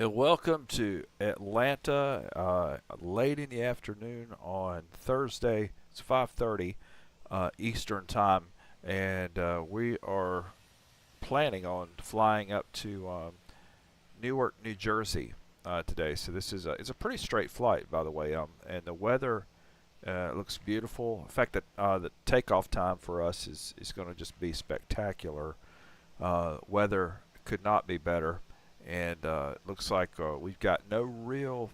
And welcome to Atlanta, late in the afternoon on Thursday. It's 5:30 Eastern Time, and we are planning on flying up to Newark, New Jersey today. So this is it's a pretty straight flight, by the way, and the weather looks beautiful. In fact, that the takeoff time for us is going to just be spectacular. Weather could not be better. And it looks like we've got no real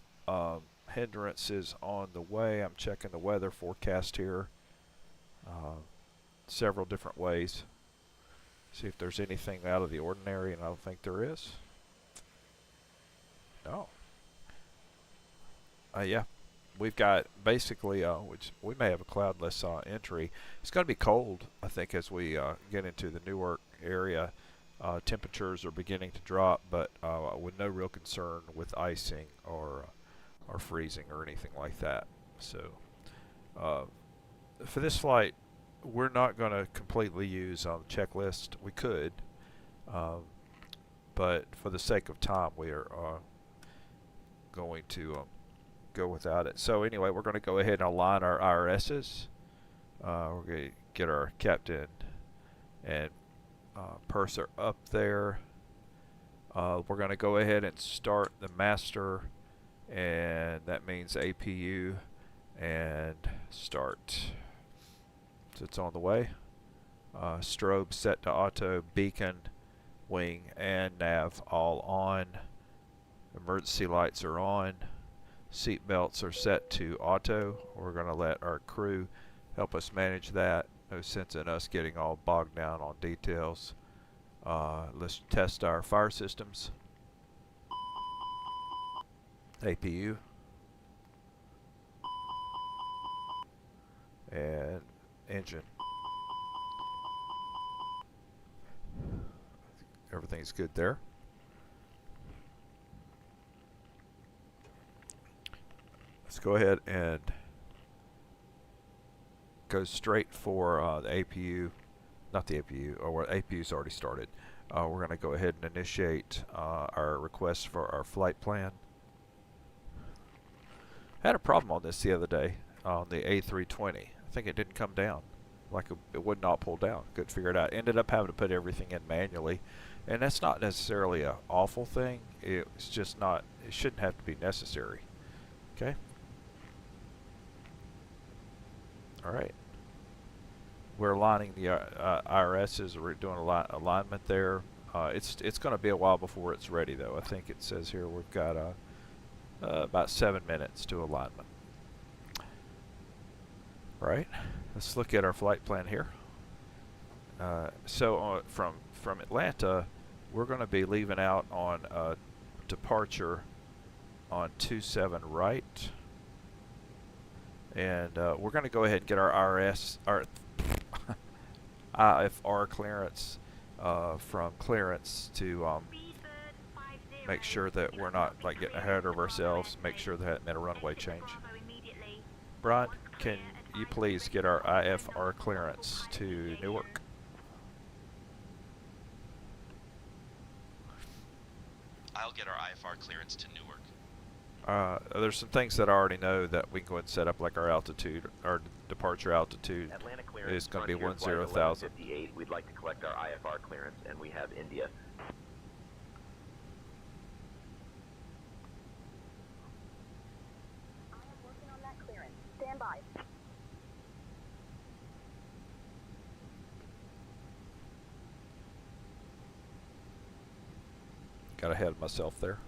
hindrances on the way. I'm checking the weather forecast here several different ways. See if there's anything out of the ordinary, and I don't think there is. No. Yeah, we've got basically, which we may have a cloudless entry. It's going to be cold, I think, as we get into the Newark area. Temperatures are beginning to drop, but with no real concern with icing or freezing or anything like that. So for this flight, we're not going to completely use the checklist. We could, but for the sake of time, we are going to go without it. So anyway, we're going to go ahead and align our IRSs. We're going to get our captain and purser up there. We're going to go ahead and start the master, and that means APU and start. So it's on the way. Strobe set to auto, beacon, wing, and nav all on. Emergency lights are on. Seat belts are set to auto. We're going to let our crew help us manage that. No sense in us getting all bogged down on details. Let's test our fire systems. APU. And engine. Everything's good there. Let's go ahead and go straight for the APU, not the APU, or APU's already started. We're going to go ahead and initiate our request for our flight plan. I had a problem on this the other day on the A320. I think it didn't come down, like it would not pull down. Couldn't figure it out. Ended up having to put everything in manually, and that's not necessarily an awful thing. It's just not. It shouldn't have to be necessary. Okay. All right. We're aligning the IRSs. We're doing alignment there. It's going to be a while before it's ready, though. I think it says here we've got about 7 minutes to alignment. All right. Let's look at our flight plan here. So from Atlanta, we're going to be leaving out on departure on 27 right. And we're going to go ahead and get our IFR clearance from clearance to make sure that we're not like getting ahead of ourselves. Make sure that made a runway change. Brian, can you please get our IFR clearance to Newark? I'll get our IFR clearance to Newark. There's some things that I already know that we can go ahead and set up, like our altitude, our departure altitude is going to be 10,000. We'd like to collect our IFR clearance, and we have India. I am working on that clearance. Stand by. Got ahead of myself there.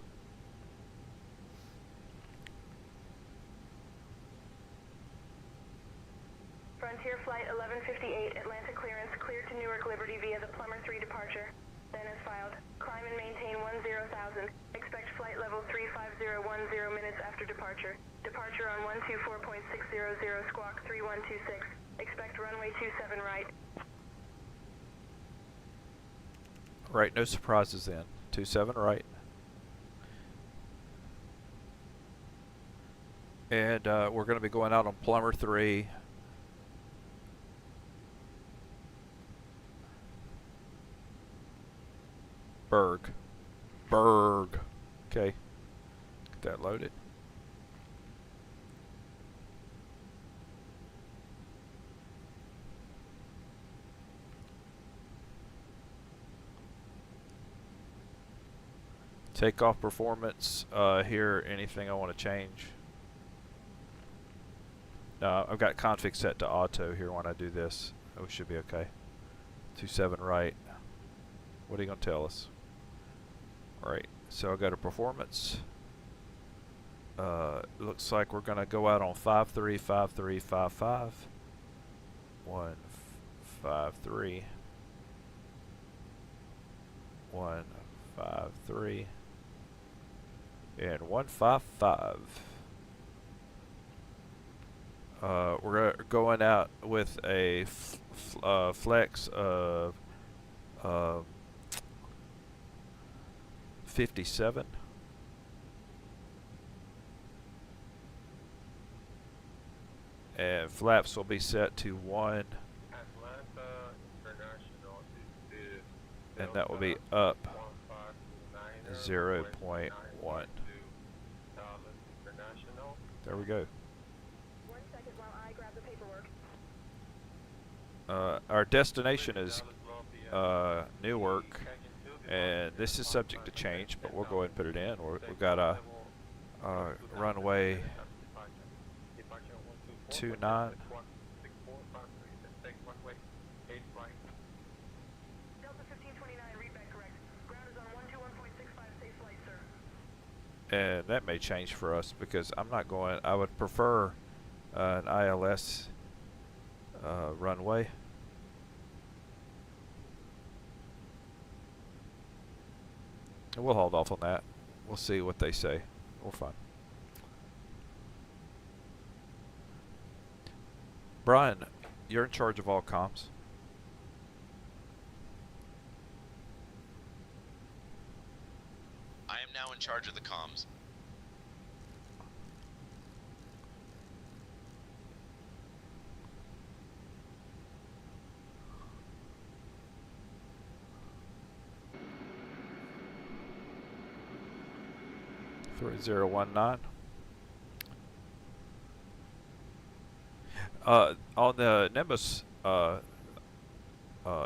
Frontier Flight 1158, Atlanta clearance, cleared to Newark Liberty via the Plumber 3 departure. Then as filed. Climb and maintain 10,000. Expect flight level 35010 minutes after departure. Departure on 124.600, squawk 3126. Expect runway 27 right. Right, no surprises then. 27 right. And we're going to be going out on Plumber 3. Berg. Okay. Get that loaded. Takeoff performance here. Anything I want to change? I've got config set to auto here when I do this. Oh, we should be okay. 27 right. What are you going to tell us? Alright, so I go to performance. Looks like we're going to go out on 535355. 153. 153. And 155. We're going out with a flex of 57. And flaps will be set to 1. And that will be up 0.1. There we go. 1 second while I grab the paperwork. Our destination is Newark, and this is subject to change, but we'll go ahead and put it in. We've got a runway 29. Delta 1529, readback correct. Ground is on 121.65, safe flight, sir. And that may change for us because I'm not going. I would prefer an ILS runway. And we'll hold off on that. We'll see what they say. We're fine. Brian, you're in charge of all comms. I am now in charge of the comms. Three 019. On the Nimbus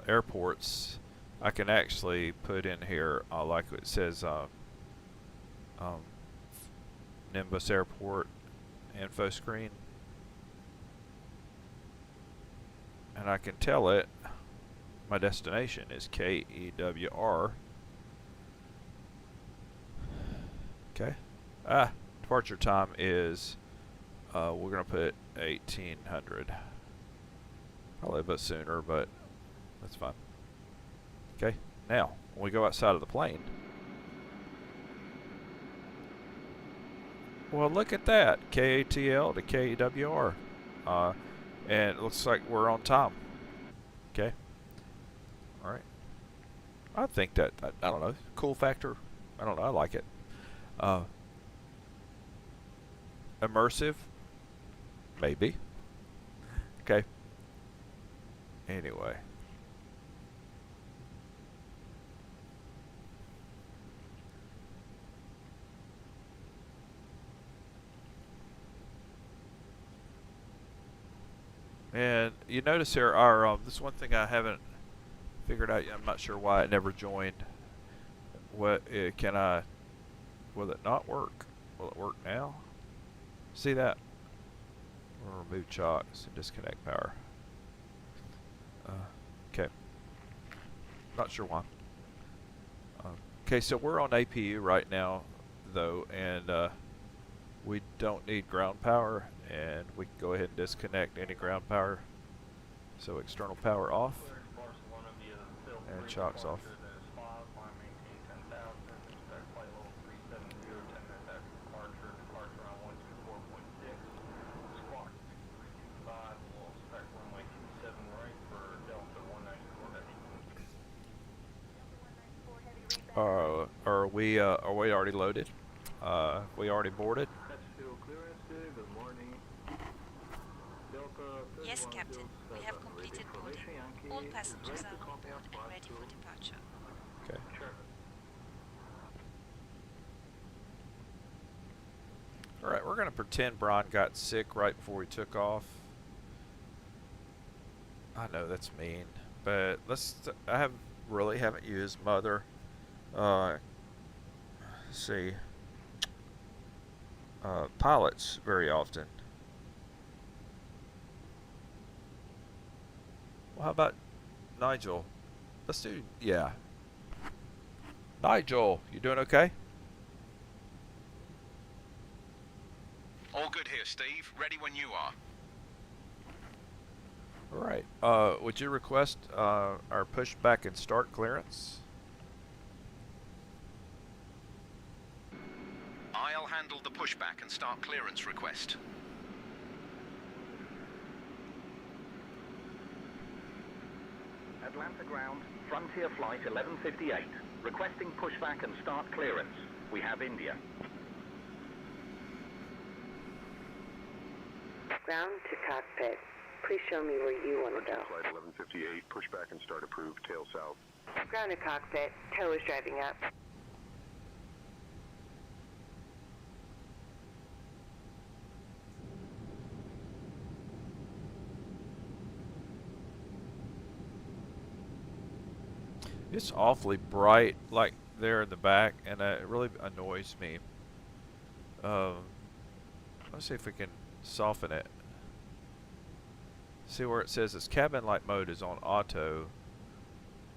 airports, I can actually put in here like it says Nimbus Airport info screen, and I can tell it my destination is KEWR. Okay. Departure time is we're gonna put 1800. Probably a bit sooner, but that's fine. Okay. Now, when we go outside of the plane, well, look at that, KATL to KEWR, and it looks like we're on time. Okay. All right. I think that I don't know, cool factor. I don't know. I like it. Immersive, maybe. Okay. Anyway. And you notice here our this one thing I haven't figured out yet. I'm not sure why it never joined. What can I? Will it not work? Will it work now? See that? We'll remove chocks and disconnect power. Okay. Not sure why. Okay, so we're on APU right now, though, and we don't need ground power, and we can go ahead and disconnect any ground power. So external power off, and chocks off. Are we already loaded? We already boarded? Yes, Captain. We have completed boarding. All passengers are on board and ready for departure. Okay. Alright, we're going to pretend Brian got sick right before he took off. I know that's mean, but I really haven't used Mother. Let's see. Pilots very often. Well, how about Nigel? Let's do, yeah. Nigel, you doing okay? All good here, Steve. Ready when you are. Alright, would you request our pushback and start clearance? I'll handle the pushback and start clearance request. Atlanta ground, Frontier Flight 1158. Requesting pushback and start clearance. We have India. Ground to cockpit. Please show me where you want to go. Flight 1158, pushback and start approved, tail south. Ground to cockpit. Tow is driving up. It's awfully bright, like there in the back, and it really annoys me. Let's see if we can soften it. See where it says its cabin light mode is on auto.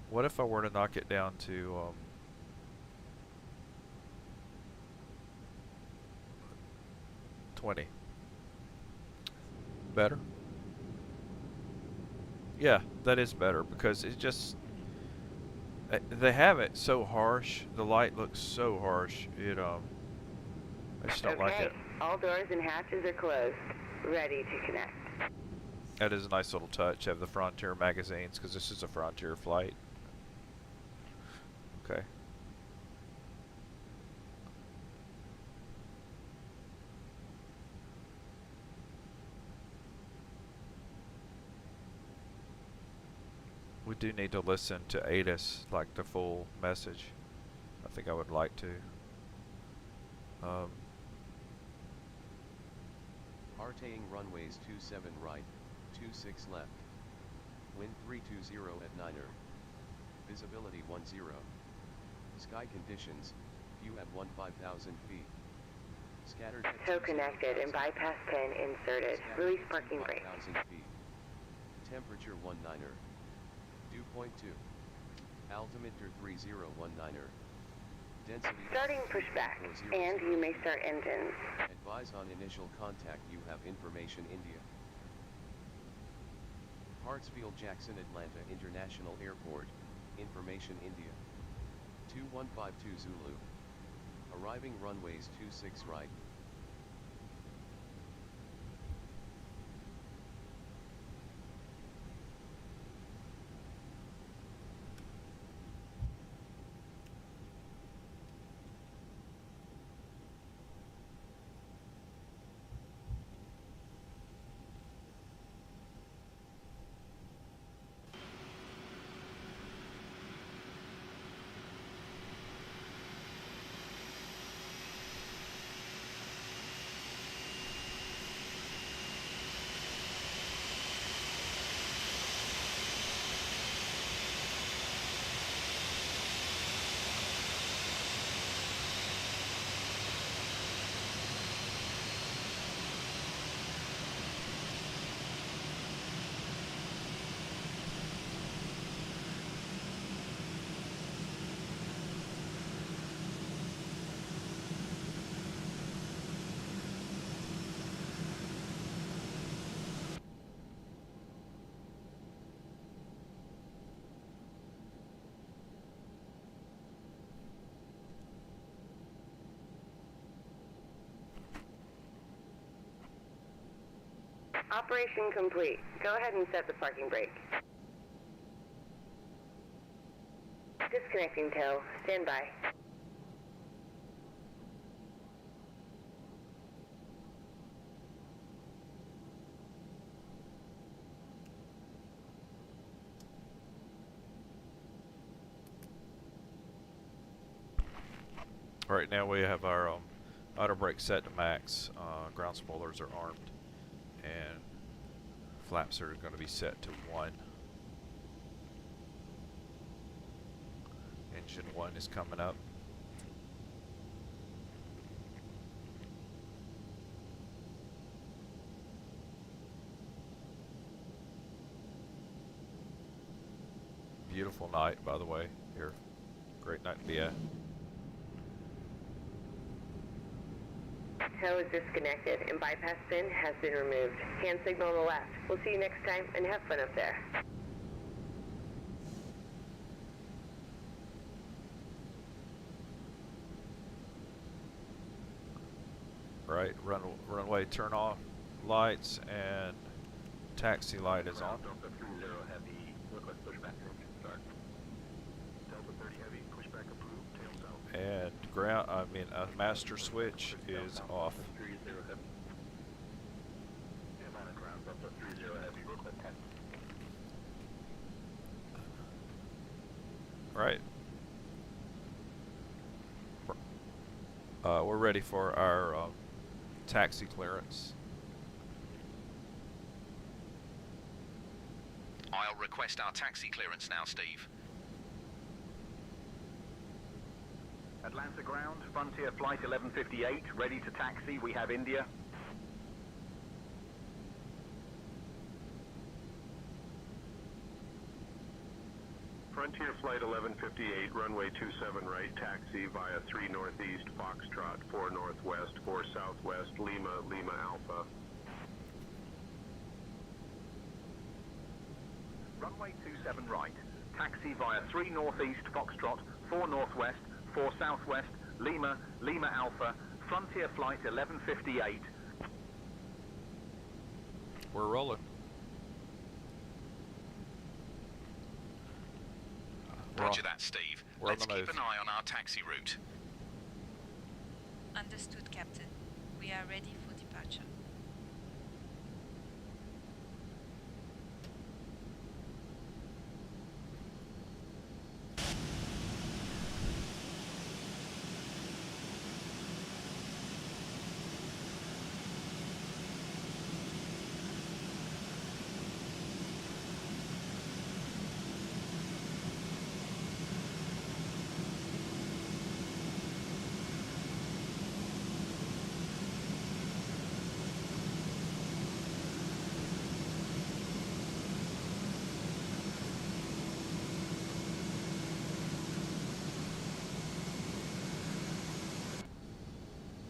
What if I were to knock it down to 20? Better? Yeah, that is better because it just they have it so harsh. The light looks so harsh. I just don't like it. All doors and hatches are closed. Ready to connect. That is a nice little touch. Have the Frontier magazines because this is a Frontier flight. Okay. We do need to listen to ATIS, like the full message. I think I would like to. Artaying runways 27 right, 26 left. Wind 320 at 9er. Visibility 10. Sky conditions, view at 15,000 feet. Scattered at Tow connected and bypass pin inserted. Release parking brake. 5,000 feet. Temperature 19er. Dew point 2. Altimeter 3019er. Density Starting pushback, and you may start engines. Advise on initial contact. You have information India. Hartsfield Jackson Atlanta International Airport. Information India. 2152 Zulu. Arriving runways 26 right. Operation complete. Go ahead and set the parking brake. Disconnecting tow. Stand by. Right now we have our Auto brake set to max. Ground spoilers are armed, and flaps are going to be set to 1. Engine 1 is coming up. Beautiful night, by the way, here. Great night to be at. Tow is disconnected and bypass pin has been removed. Hand signal on the left. We'll see you next time and have fun up there. Right, runway turn off lights and taxi light is on. Delta 30 Heavy, request pushback engine start. Delta 30 Heavy, pushback approved, tail south. And master switch is off. 30 Heavy. And on ground, Delta 30 Heavy, request 10. Right. We're ready for our taxi clearance. I'll request our taxi clearance now, Steve. Atlanta ground, Frontier flight 1158, ready to taxi. We have India. Frontier flight 1158, runway 27 right, taxi via 3 northeast, Foxtrot, 4 northwest, 4 southwest, Lima, Lima Alpha. Runway 27 right, taxi via 3 northeast, Foxtrot, 4 northwest, 4 southwest, Lima, Lima Alpha, Frontier flight 1158. We're rolling. Roger that, Steve. We're on Let's the keep move. an eye on our taxi route. Understood, Captain. We are ready for departure.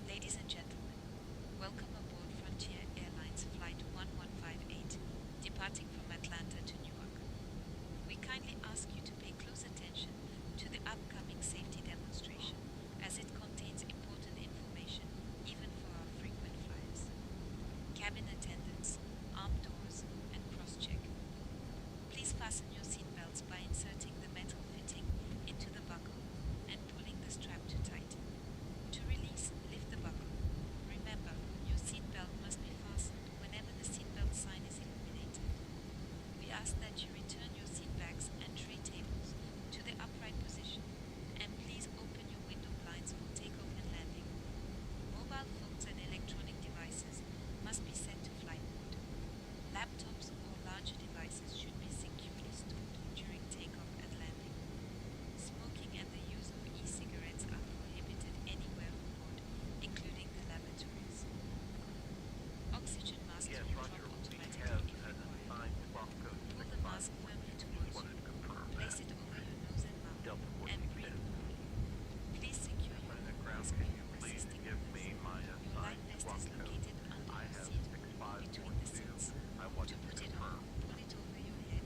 Ladies and gentlemen, welcome aboard Frontier Airlines Flight 1158, departing from Atlanta to Newark. We kindly ask you to pay close attention to the upcoming safety demonstration, as it contains important information even for our frequent flyers. Cabin attendants, armed doors, and cross-check. Please fasten your seatbelts by inserting the metal fitting into the buckle and pulling the strap to tight. To release, lift the buckle. Remember, your seatbelt must be fastened whenever the seatbelt sign is illuminated. We ask that you return your seatbacks and tray tables to the upright position, and please open your window blinds for takeoff and landing. Mobile phones and electronic devices must be set to flight mode. Laptops or larger devices should be securely stored during takeoff and landing. Smoking and the use of e-cigarettes are prohibited anywhere on board, including the lavatories. Oxygen masks will drop automatically if required. Pull the mask firmly towards you. Place it over your nose and mouth, and breathe. Please secure your own mask before assisting others. Your life vest is located under your seat or between the seats. To put it on, pull it over your head,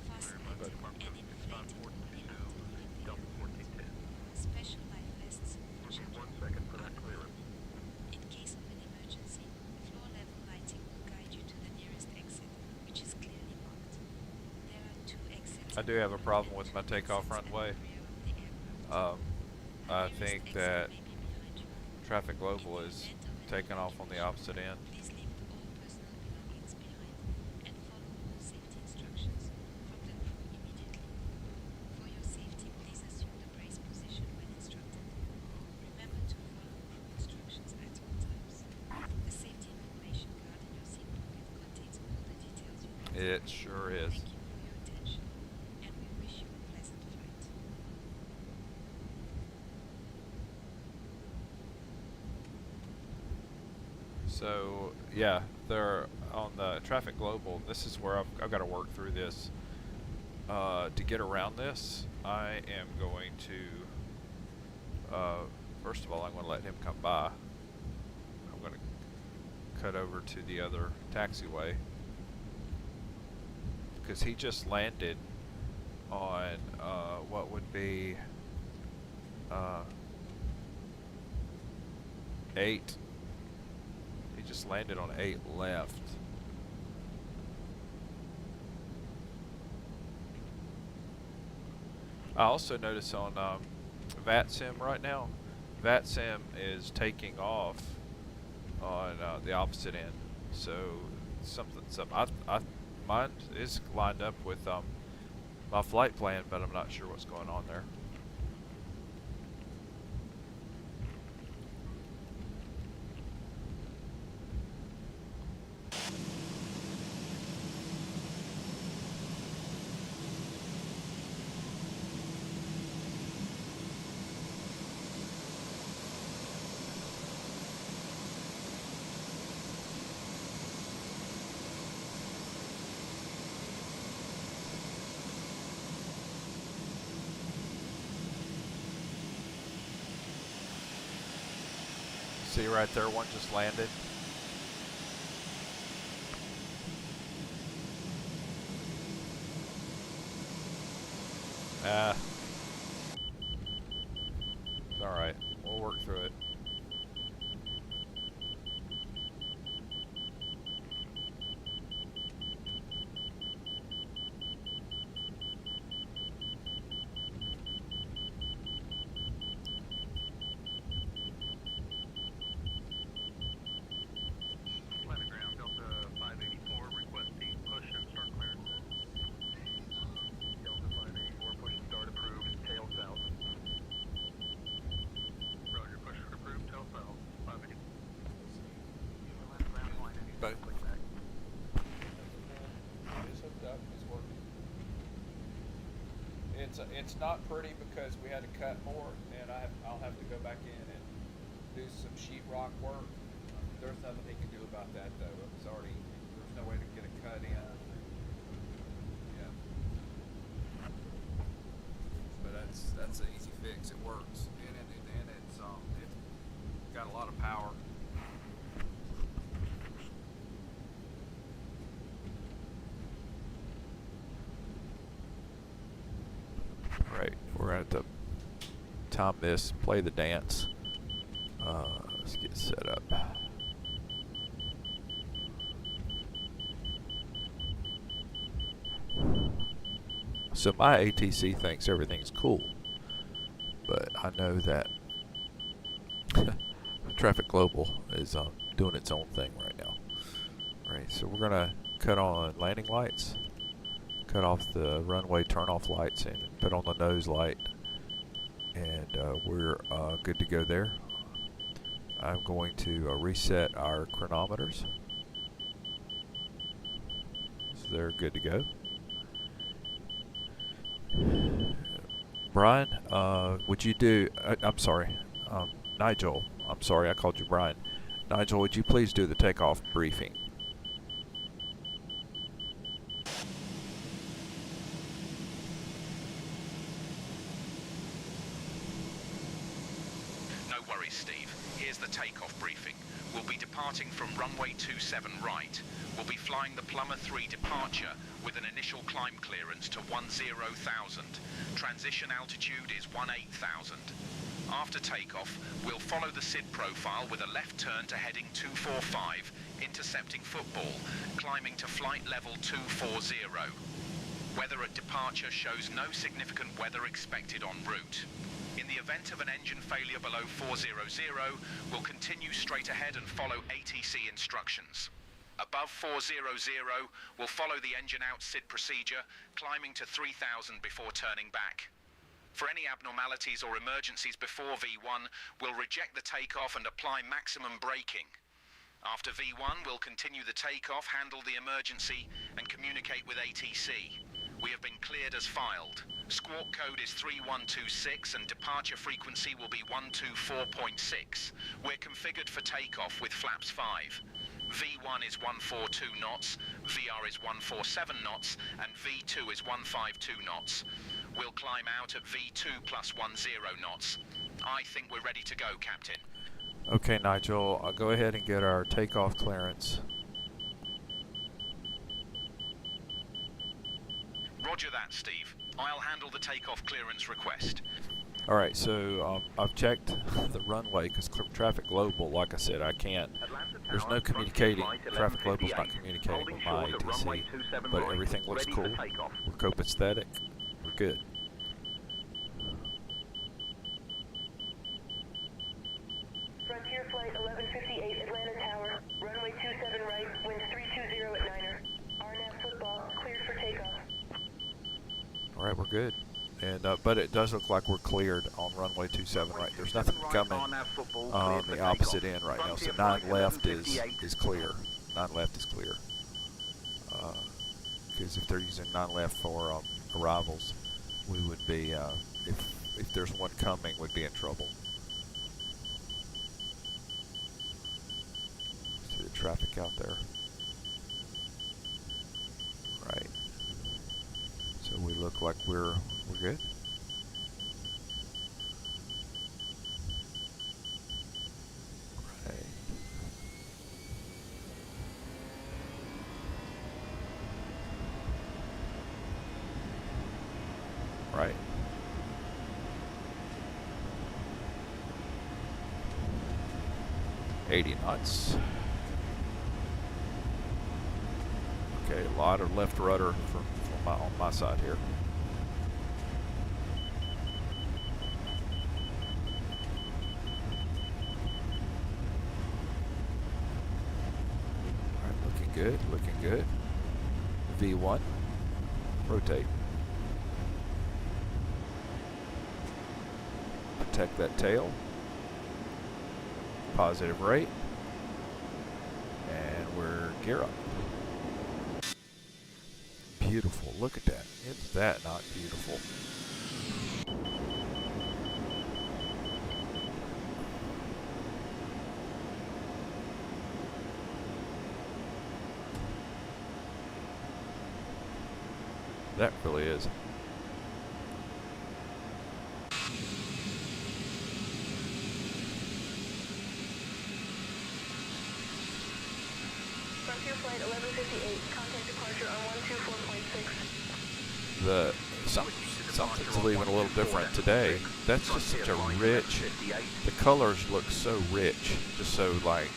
fasten it, and inflate it only until leaving the airport. Special life vests for children are available. In case of an emergency, floor-level lighting will guide you to the nearest exit, which is clearly marked. There are 2 exits. I do have a problem with my takeoff runway. I think that Traffic Global is taking off on the opposite end. Please leave all personal belongings behind and follow all safety instructions from the crew immediately. For your safety, please assume the brace position when instructed. Remember to follow crew instructions at It sure is. Thank you for your attention, and we wish you a pleasant flight. So yeah, they're on the traffic global. This is where I've got to work through this. To get around this, I am going to first of all, I'm going to let him come by. I'm going to cut over to the other taxiway because he just landed on what would be 8. He just landed on 8 left. I also notice on VATSIM right now, VATSIM is taking off on the opposite end. So mine is lined up with my flight plan, but I'm not sure what's going on there. See right there, one just landed. It's alright. We'll work through it. It's not pretty because we had to cut more, and I'll have to go back in and do some sheetrock work. There's nothing he can do about that though. It's already, there's no way to get it cut in. Yeah. But that's an easy fix. It works, and it's got a lot of power. Right, we're going to have to time this, play the dance. Let's get set up. So my ATC thinks everything's cool, but I know that Traffic Global is doing its own thing right now. Right, so we're going to cut on landing lights. Cut off the runway turn-off lights and put on the nose light, and we're good to go there. I'm going to reset our chronometers, so they're good to go. Brian, would you do, I'm sorry, Nigel, I'm sorry I called you Brian. Nigel, would you please do the takeoff briefing? Takeoff briefing. We'll be departing from runway 27 right. We'll be flying the Plumber 3 departure with an initial climb clearance to 10,000. Transition altitude is 18,000. After takeoff, we'll follow the SID profile with a left turn to heading 245, intercepting football, climbing to flight level 240. Weather at departure shows no significant weather expected en route. In the event of an engine failure below 400, we'll continue straight ahead and follow ATC instructions. Above 400, we'll follow the engine out SID procedure, climbing to 3,000 before turning back. For any abnormalities or emergencies before V1, we'll reject the takeoff and apply maximum braking. After V1, we'll continue the takeoff, handle the emergency, and communicate with ATC. We have been cleared as filed. Squawk code is 3126 and departure frequency will be 124.6. We're configured for takeoff with flaps 5. V1 is 142 knots, VR is 147 knots, and V2 is 152 knots. We'll climb out at V2 plus 10 knots. I think we're ready to go, Captain. Okay, Nigel, I'll go ahead and get our takeoff clearance. Roger that, Steve. I'll handle the takeoff clearance request. Alright, so I've checked the runway because traffic global, like I said, I can't. There's no communicating. Traffic global's not communicating with my ATC, but everything looks cool. We're copacetic. We're good. Frontier Flight 1158, Atlanta Tower, runway 27 right, winds 320 at Niner. RNAV football, cleared for takeoff. Alright, we're good. And but it does look like we're cleared on runway 27 right. There's nothing coming on the opposite end right now. So 9 left is clear. 9 left is clear. Because if they're using 9 left for arrivals, we would be, if there's one coming, we'd be in trouble. See the traffic out there. Right. So we look like we're good. Right. Right. $80 knots. Okay, a lot of left rudder on my side here. All right, looking good, looking good. V1, rotate. Protect that tail. Positive rate. And we're gear up. Beautiful. Look at that. Is that not beautiful? That really is. Frontier Flight 1158, contact departure on 124.6. Something's even a little different today. That's just such a rich, the colors look so rich, just so like,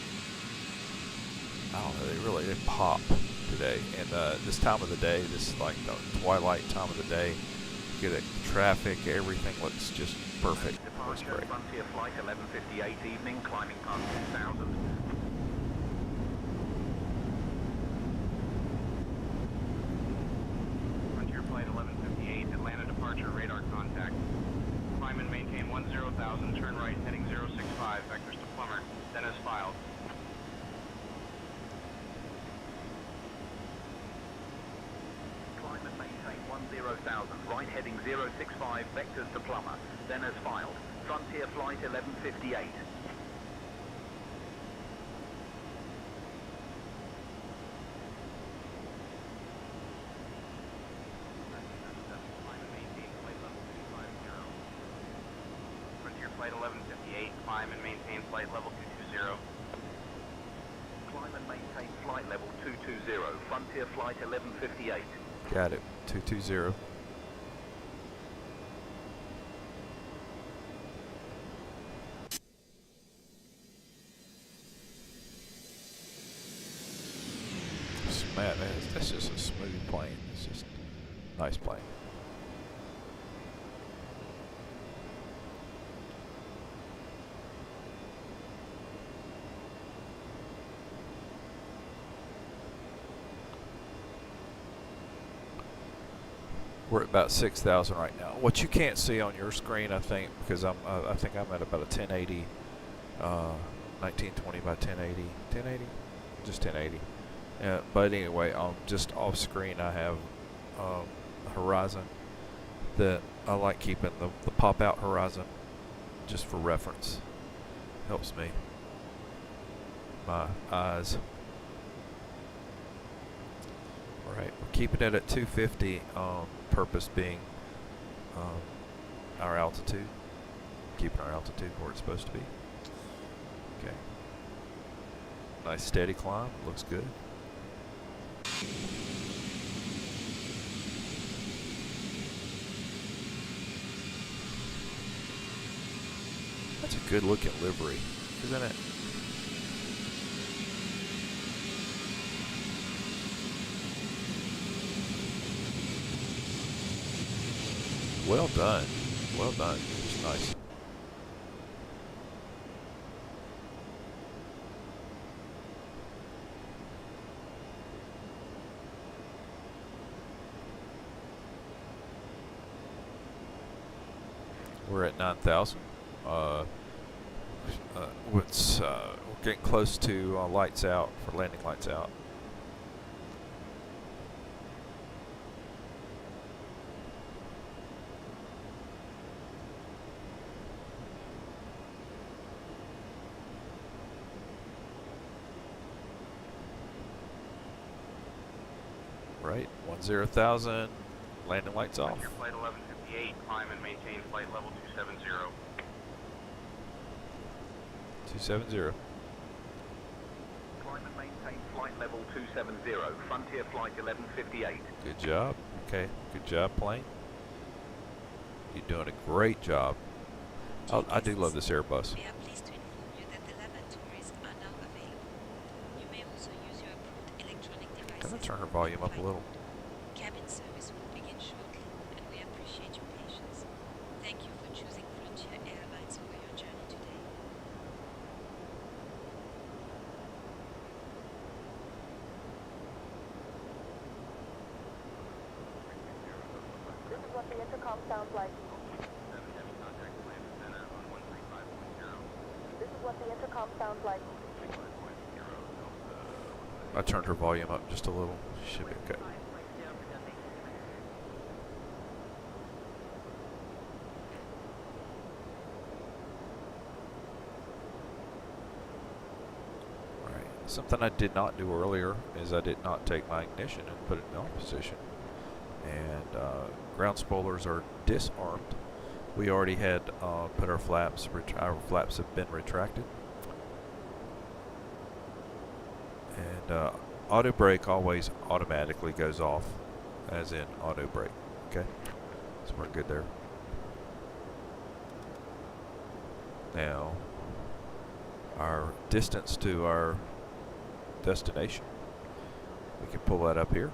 I don't know, they pop today. And this time of the day, this is like the twilight time of the day, you get the traffic, everything looks just perfect. Looks great. Frontier Flight 1158 evening, climbing past 2000. Frontier Flight 1158, Atlanta departure, radar contact. Climb and maintain 10,000, turn right, heading 065, vectors to Plummer, then as filed. Climb and maintain 10,000, right heading 065, vectors to Plummer, then as filed. Frontier Flight 1158. Frontier Flight 1158, climb and maintain flight level 220. Climb and maintain flight level 220. Frontier Flight 1158. Got it. 220. Man, that's just a smooth plane. It's just a nice plane. We're at about 6,000 right now. What you can't see on your screen, I think, because I think I'm at about a 1080 1920 by 1080. 1080? Just 1080. But anyway, just off screen I have a horizon that I like keeping the pop out horizon just for reference. Helps me. My eyes. Alright, we're keeping it at 250, purpose being our altitude. Keeping our altitude where it's supposed to be. Okay. Nice steady climb, looks good. That's a good looking livery, isn't it? Well done. Well done. It's nice. We're at 9,000. We're getting close to lights out, for landing lights out. Right, 10,000, landing lights off. Flight 1158, climb and maintain flight level 270. 270. Climb and maintain flight level 270, Frontier Flight 1158. Good job. Okay, good job, plane. You're doing a great job. I do love this Airbus. We are pleased to inform you that the lavatories are now available. You may also use your approved electronic devices. Can I turn her volume up a little? Cabin service will begin shortly, and we appreciate your patience. Thank you for choosing Frontier Airlines for your journey today. This is what the intercom sounds like. This is what the intercom sounds like. I turned her volume up just a little. Should be okay. Alright. Something I did not do earlier is I did not take my ignition and put it in on position. And ground spoilers are disarmed. We already had put our flaps have been retracted. And auto brake always automatically goes off, as in auto brake. Okay, so we're good there. Now, our distance to our destination, we can pull that up here.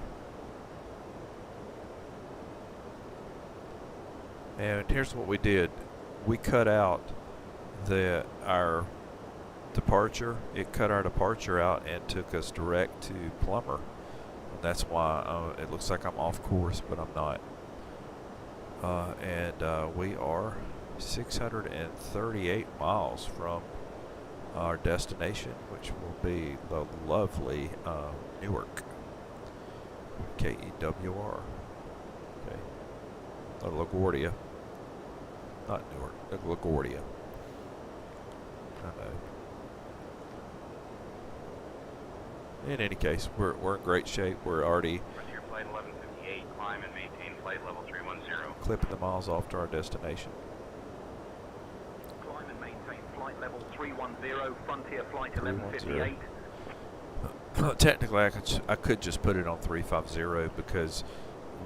And here's what we did. We cut out our departure. It cut our departure out and took us direct to Plummer. And that's why it looks like I'm off course, but I'm not. And we are 638 miles from our destination, which will be the lovely Newark. KEWR. Okay. LaGuardia. Not Newark, LaGuardia. I know. In any case, we're in great shape. We're already Frontier Flight 1158, climb and maintain flight level 310. clipping the miles off to our destination. Climb and maintain flight level 310, Frontier Flight 1158. Technically, I could just put it on 350 because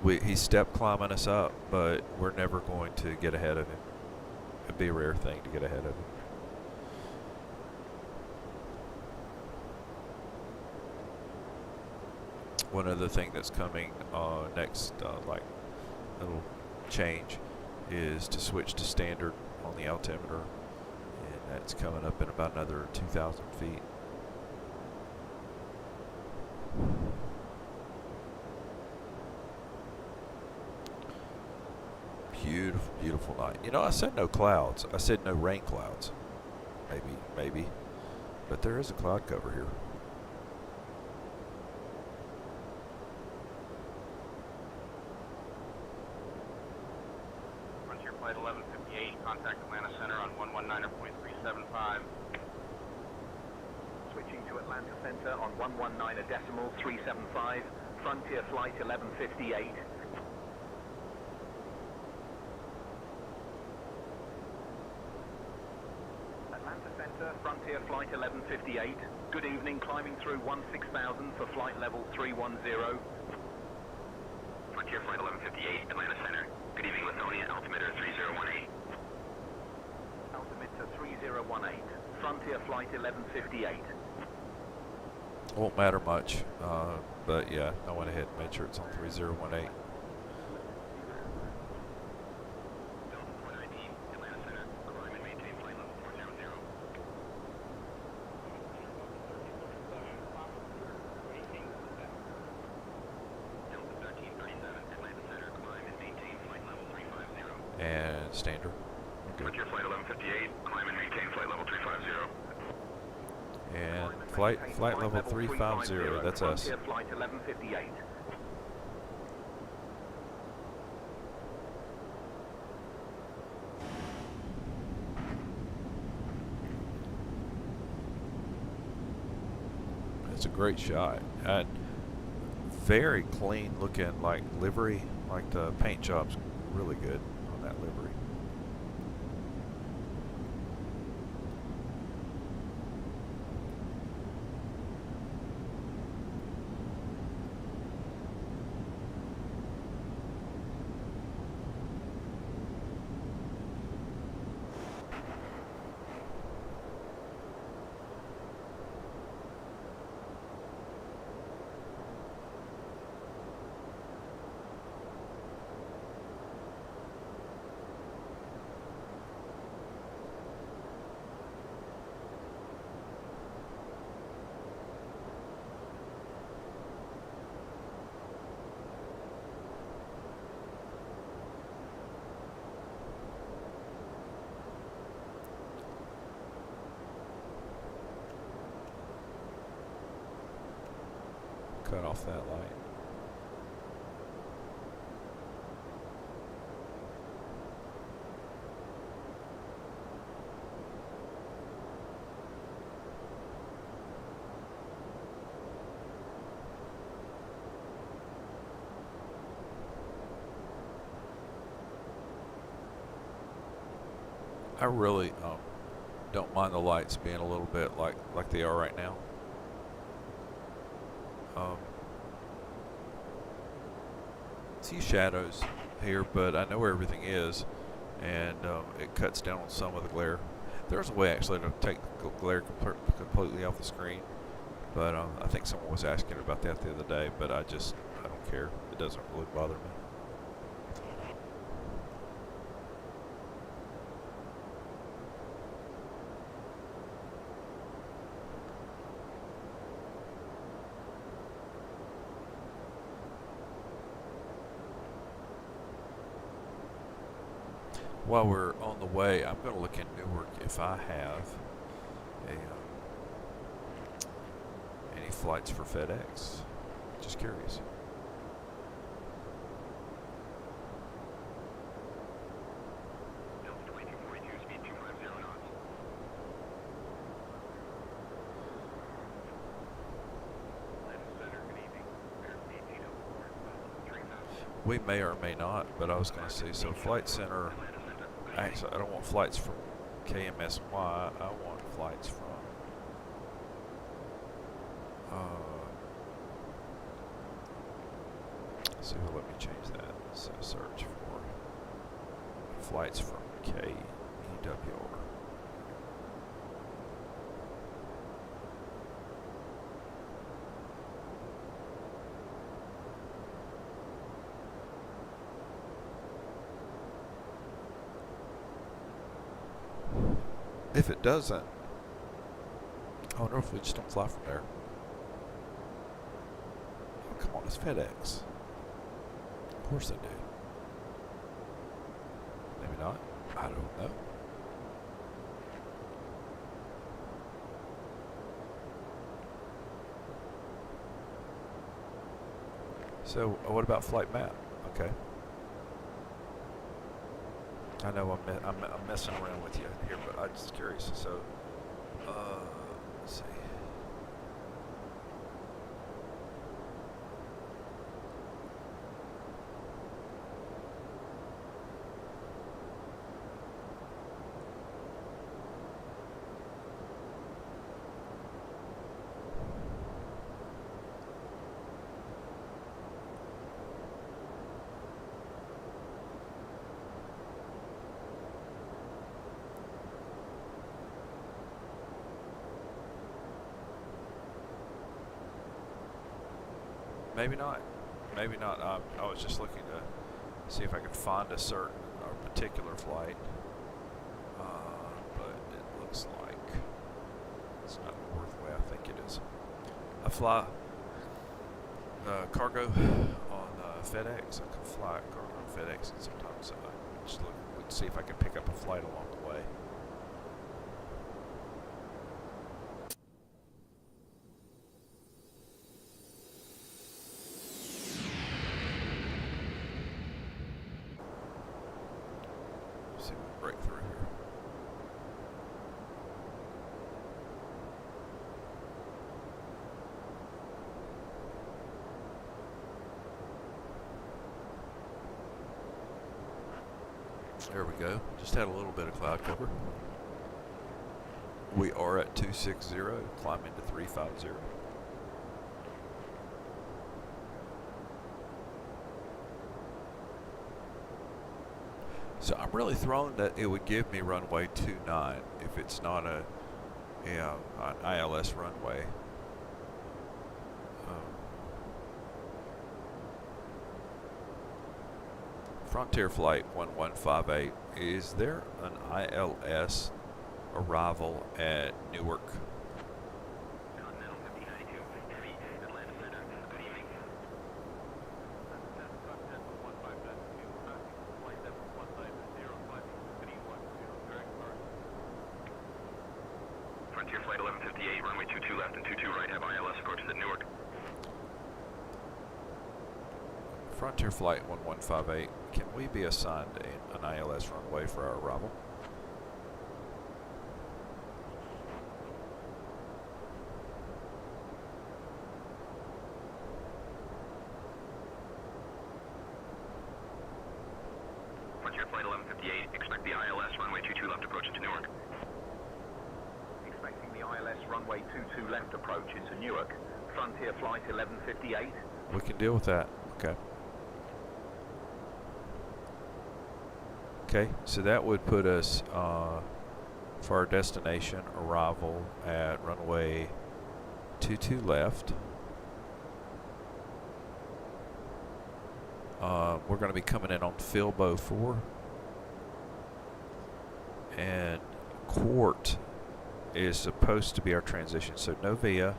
he's step climbing us up, but we're never going to get ahead of him. It'd be a rare thing to get ahead of him. One other thing that's coming next, like little change, is to switch to standard on the altimeter, and that's coming up in about another 2,000 feet. Beautiful, beautiful night. You know, I said no clouds. I said no rain clouds. Maybe. But there is a cloud cover here. Frontier Flight 1158, contact Atlanta Center on 119.375. Switching to Atlanta Center on 119.375. Frontier Flight 1158. Atlanta Center, Frontier Flight 1158. Good evening, climbing through 16,000 for flight level 310. Frontier Flight 1158, Atlanta Center. Good evening, Lithonia, altimeter 3018. Altimeter 3018, Frontier Flight 1158. Won't matter much, but yeah, I went ahead and made sure it's on 3018. And standard. Okay. Frontier Flight 1158, climb and maintain flight level 350. And flight level 350, that's us. Frontier Flight 1158. It's a great shot. And very clean looking, like livery, like the paint job's really good on that livery. Cut off that light. I really don't mind the lights being a little bit like they are right now. See shadows here, but I know where everything is, and it cuts down on some of the glare. There's a way actually to take the glare completely off the screen, but I think someone was asking about that the other day, but I don't care. It doesn't really bother me. While we're on the way, I'm going to look in Newark if I have any flights for FedEx. Just curious. We may or may not, but I was going to say, so Flight Center. Actually, I don't want flights from KMSY. I want flights from so let me change that. So search for flights from KEWR. If it doesn't, I wonder if we just don't fly from there. Oh, come on, it's FedEx. Of course they do. Maybe not. I don't know. So what about flight map? Okay. I know I'm messing around with you here, but I'm just curious. So, let's see. Maybe not. Maybe not. I was just looking to see if I could find a certain or particular flight. But it looks like it's not worth the way I think it is. I fly cargo on FedEx. I can fly cargo on FedEx, and sometimes I just look to see if I can pick up a flight along the way. See if we can break through here. There we go. Just had a little bit of cloud cover. We are at 260, climbing to 350. So I'm really thrown that it would give me runway 29 if it's not an ILS runway. Frontier Flight 1158, is there an ILS arrival at Newark? Frontier Flight 1158, runway 22 left and 22 right, have ILS approaches at Newark. Frontier Flight 1158, can we be assigned an ILS runway for our arrival? Frontier Flight 1158, expect the ILS runway 22 left approach into Newark. Expecting the ILS runway 22 left approach into Newark. Frontier Flight 1158. We can deal with that. Okay. Okay, so that would put us for our destination arrival at runway 22 left. We're going to be coming in on Filbo 4. And Quart is supposed to be our transition. So Novia.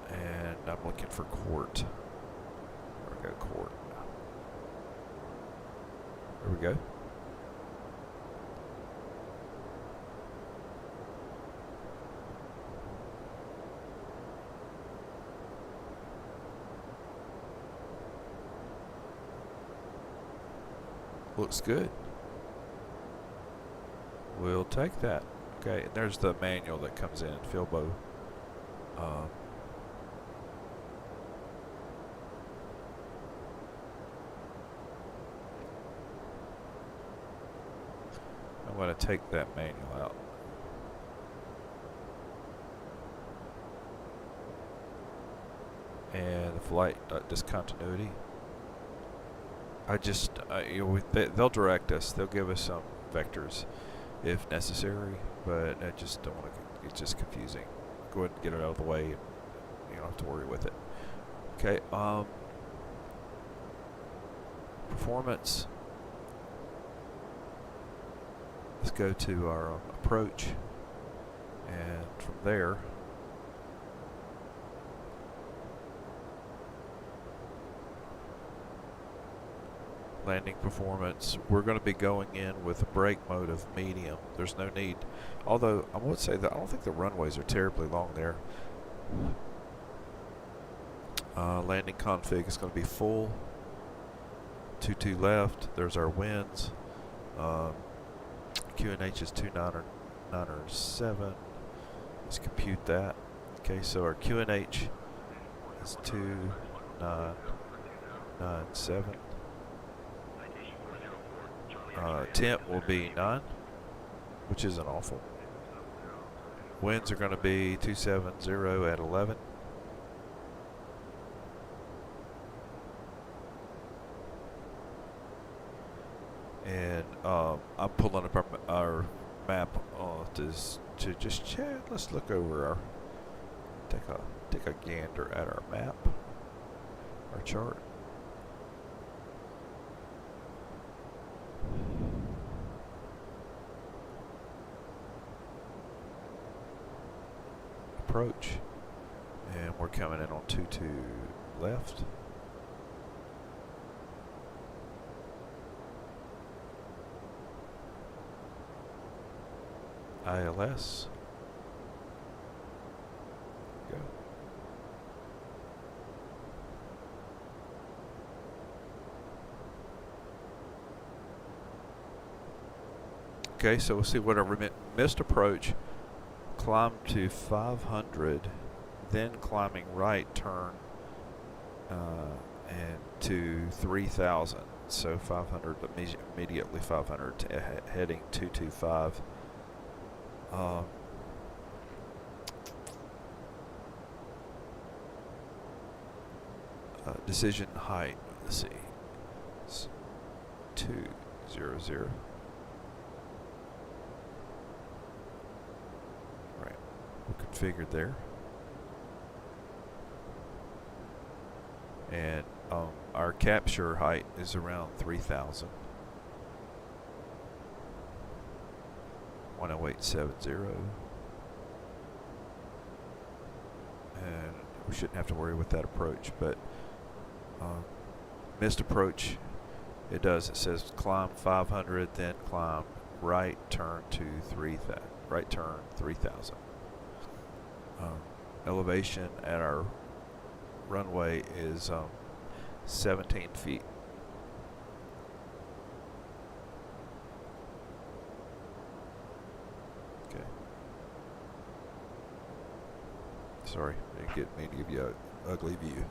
And I'm looking for Quart. There we go, Quart. There we go. Looks good. We'll take that. Okay, and there's the manual that comes in, Filbo. I'm going to take that manual out. And the flight discontinuity. I just, they'll direct us. They'll give us some vectors if necessary, but I just don't want to, it's just confusing. Go ahead and get it out of the way, and you don't have to worry with it. Okay, performance. Let's go to our approach, and from there, landing performance, we're going to be going in with a brake mode of medium. There's no need, although I would say that I don't think the runways are terribly long there. Landing config is going to be full. 22 left. There's our winds. QNH is 2997. Let's compute that. Okay, so our QNH is 2997. Temp will be 9, which isn't awful. Winds are going to be 270 at 11. And I'm pulling up our map to just check. Let's look over our take a gander at our map, our chart. Approach, and we're coming in on 22 left. ILS. Go. Okay, so we'll see what our missed approach. Climb to 500, then climbing right turn and to 3000. So 500 immediately 500 to heading 225. Decision height. Let's see. It's 200. Right. We're configured there. And our capture height is around 3000. 10870. And we shouldn't have to worry with that approach, but missed approach, it does. It says climb 500, then climb right turn to 3000. Right turn 3000. Elevation at our runway is 17 feet. Okay. Sorry, I didn't get me to give you an ugly view.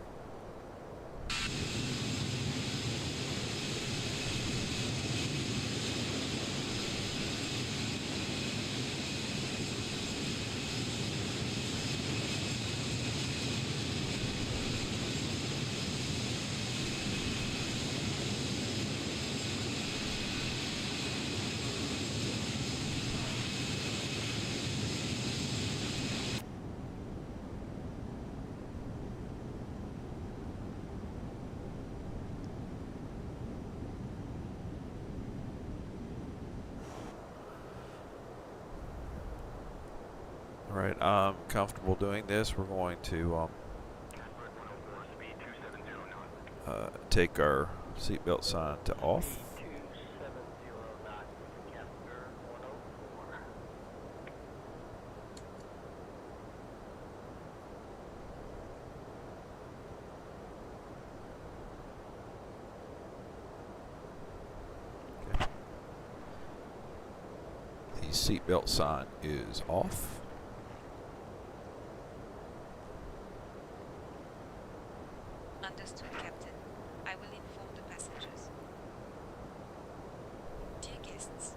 Alright, I'm comfortable doing this. We're going to take our seatbelt sign to off. Okay. The seatbelt sign is off. Understood, Captain. I will inform the passengers. Dear guests,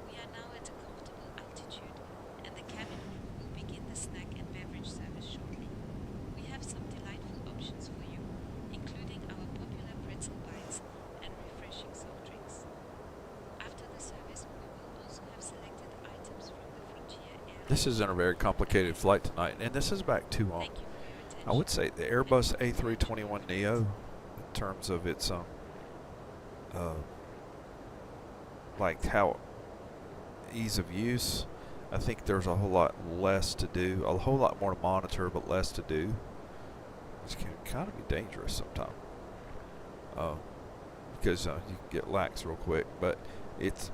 we are now at a comfortable altitude, and the cabin crew will begin the snack and beverage service shortly. We have some delightful options for you, including our popular pretzel bites and refreshing soft drinks. After the service, we will also have selected items from the Frontier Airlines. This isn't a very complicated flight tonight, and this is back to Thank you for your attention. I would say the Airbus A321neo, in terms of its like how ease of use. I think there's a whole lot less to do, a whole lot more to monitor, but less to do, which can kind of be dangerous sometimes. Because you can get lax real quick, but it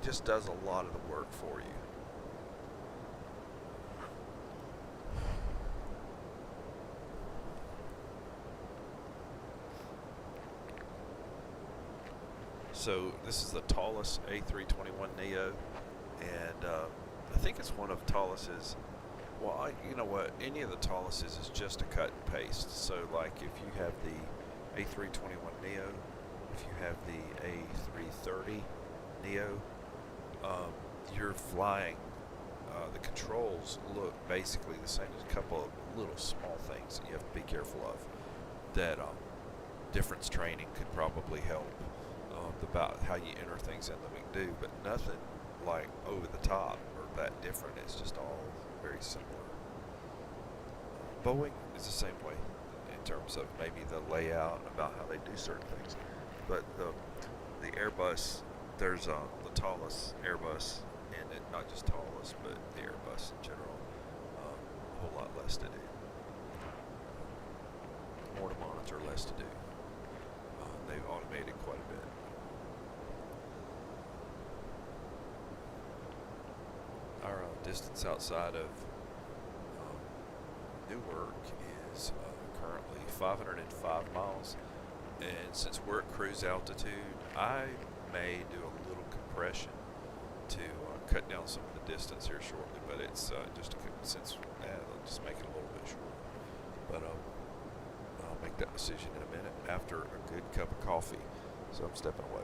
just does a lot of the work for you. So this is the Toliss A321neo, and I think it's one of Tolliss's. Well, you know what? Any of the Tolisses is just a cut and paste. So, like, if you have the A321neo, if you have the A330 Neo, you're flying. The controls look basically the same. There's a couple of little small things that you have to be careful of. That difference training could probably help about how you enter things in the do, but nothing like over the top or that different. It's just all very similar. Boeing is the same way in terms of maybe the layout and about how they do certain things, but the Airbus, there's the Toliss Airbus, and it, not just Toliss, but the Airbus in general, a whole lot less to do. More to monitor, less to do. They've automated quite a bit. Our distance outside of Newark is currently 505 miles, and since we're at cruise altitude, I may do a little compression to cut down some of the distance here shortly, but it's just I'll just make it a little bit shorter. But I'll make that decision in a minute after a good cup of coffee, so I'm stepping away.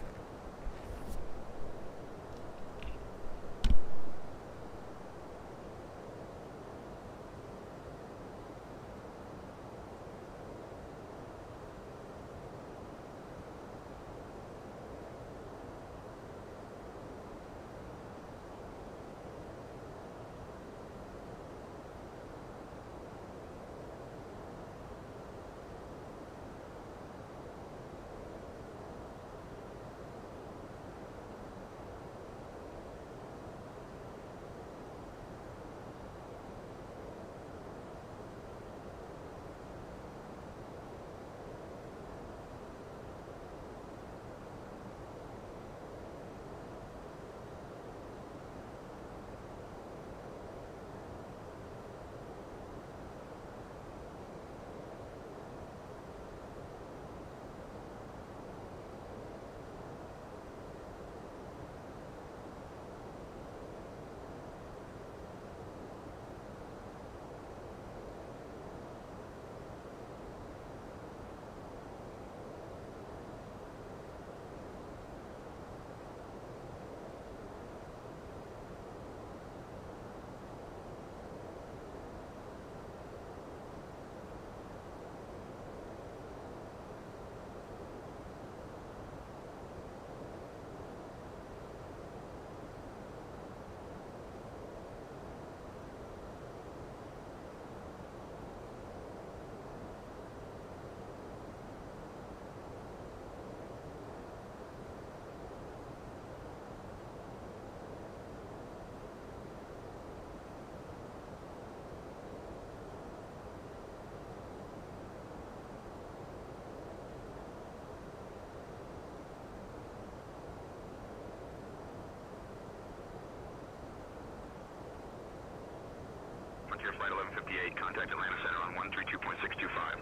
Frontier Flight 1158, contact Atlanta Center on 132.625.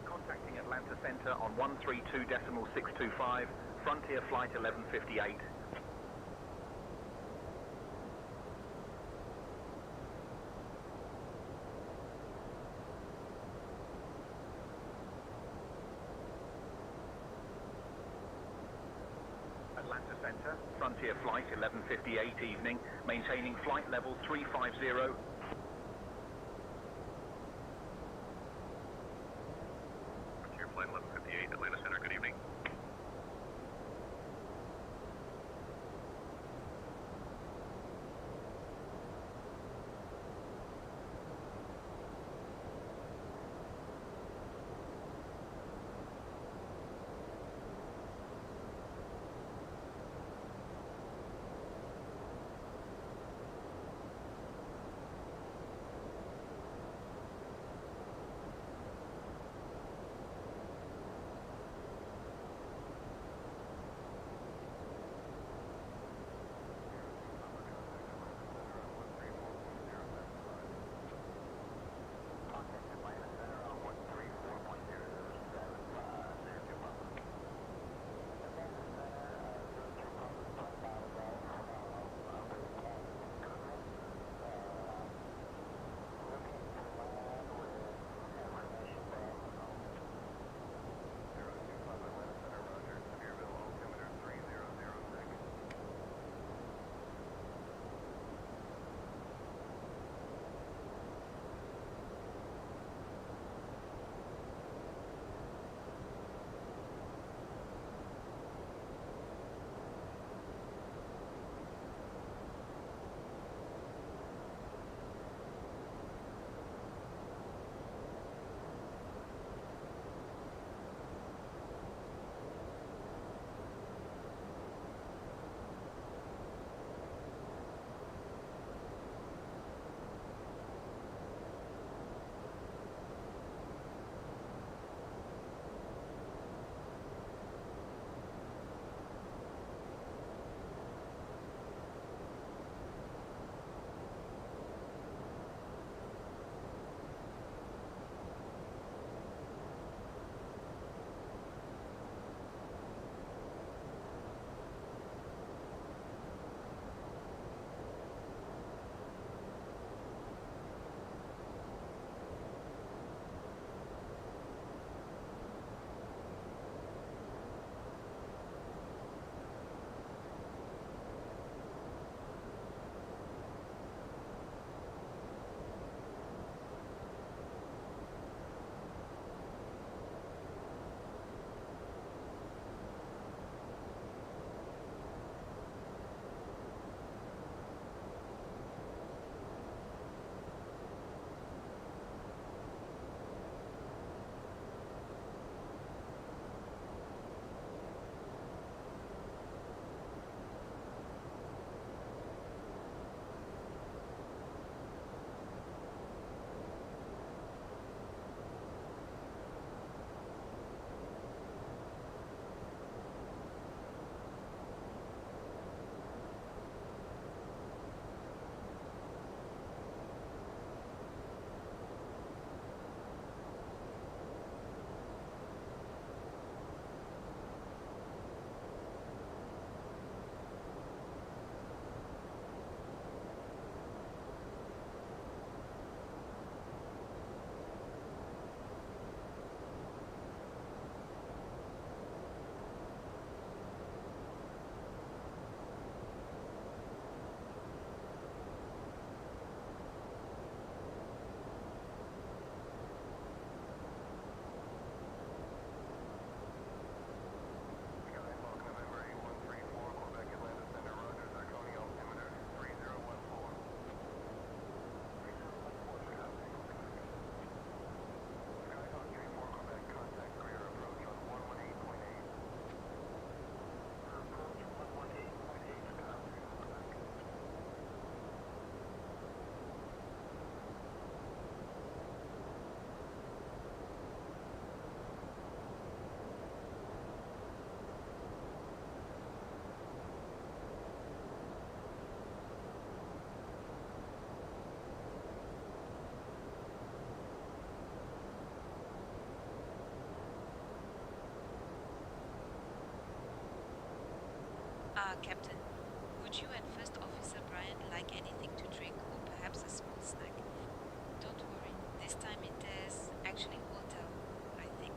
Contacting Atlanta Center on 132.625, Frontier Flight 1158. Atlanta Center, Frontier Flight 1158 evening, maintaining flight level 350. Frontier Flight 1158, Atlanta Center, good evening. Captain, would you and First Officer Brian like anything to drink or perhaps a small snack? Don't worry, this time it is actually water, I think.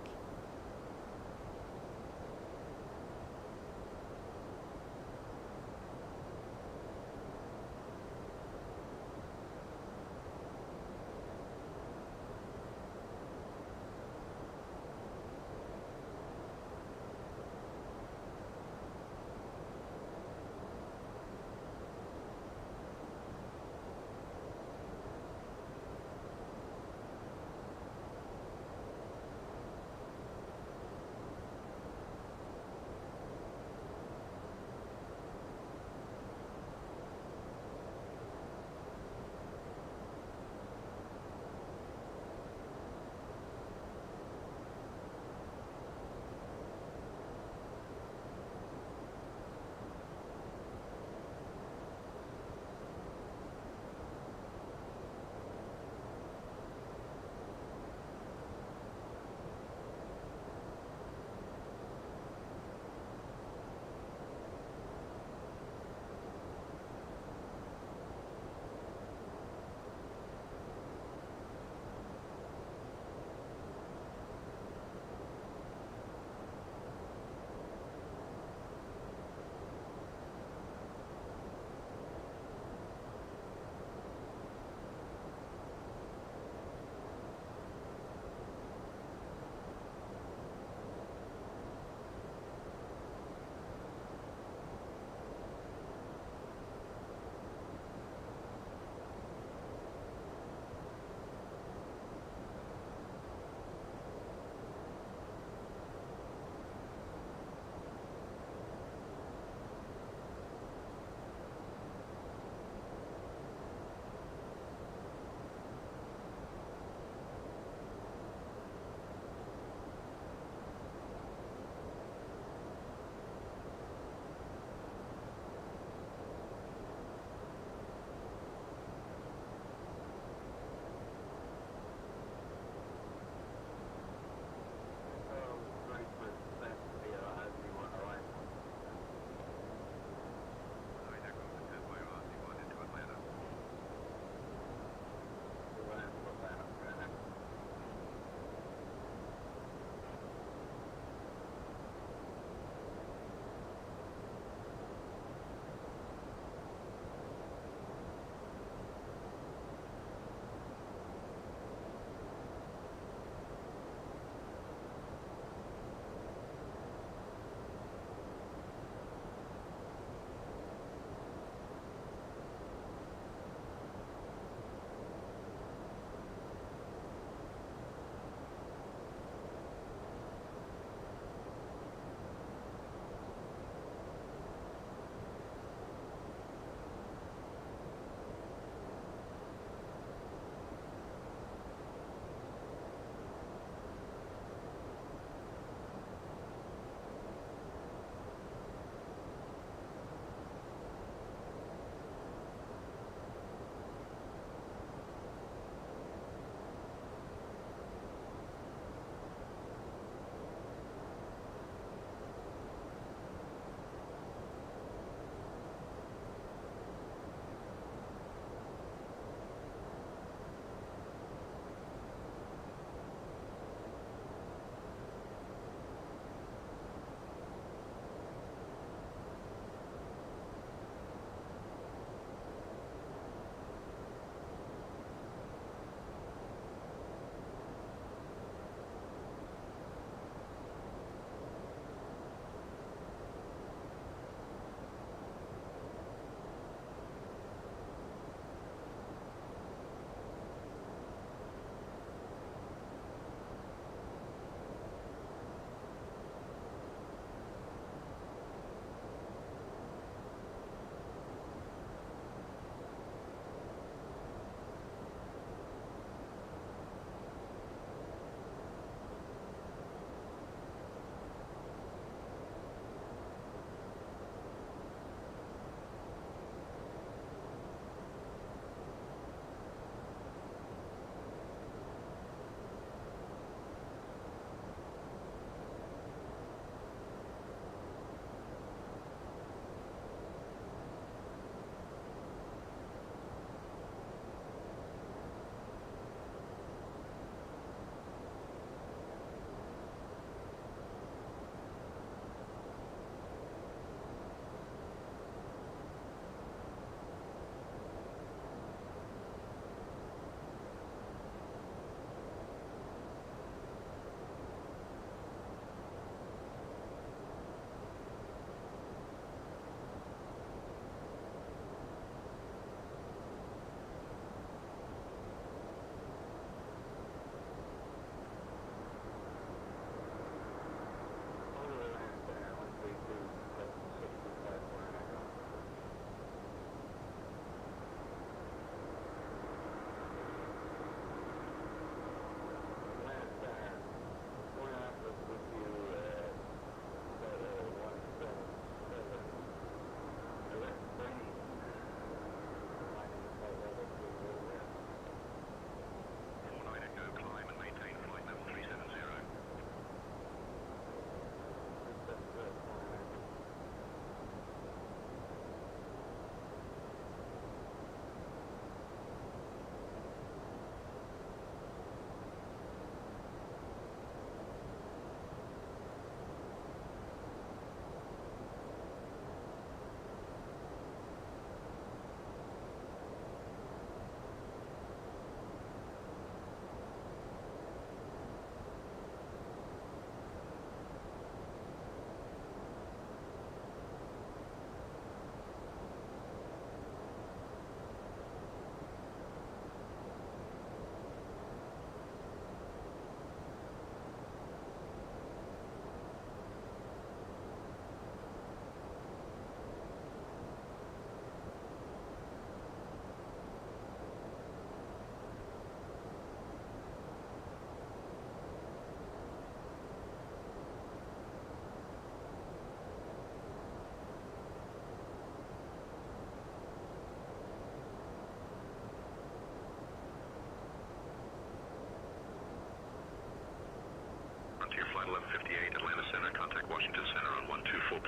Center. Contact Washington Center on 124.05.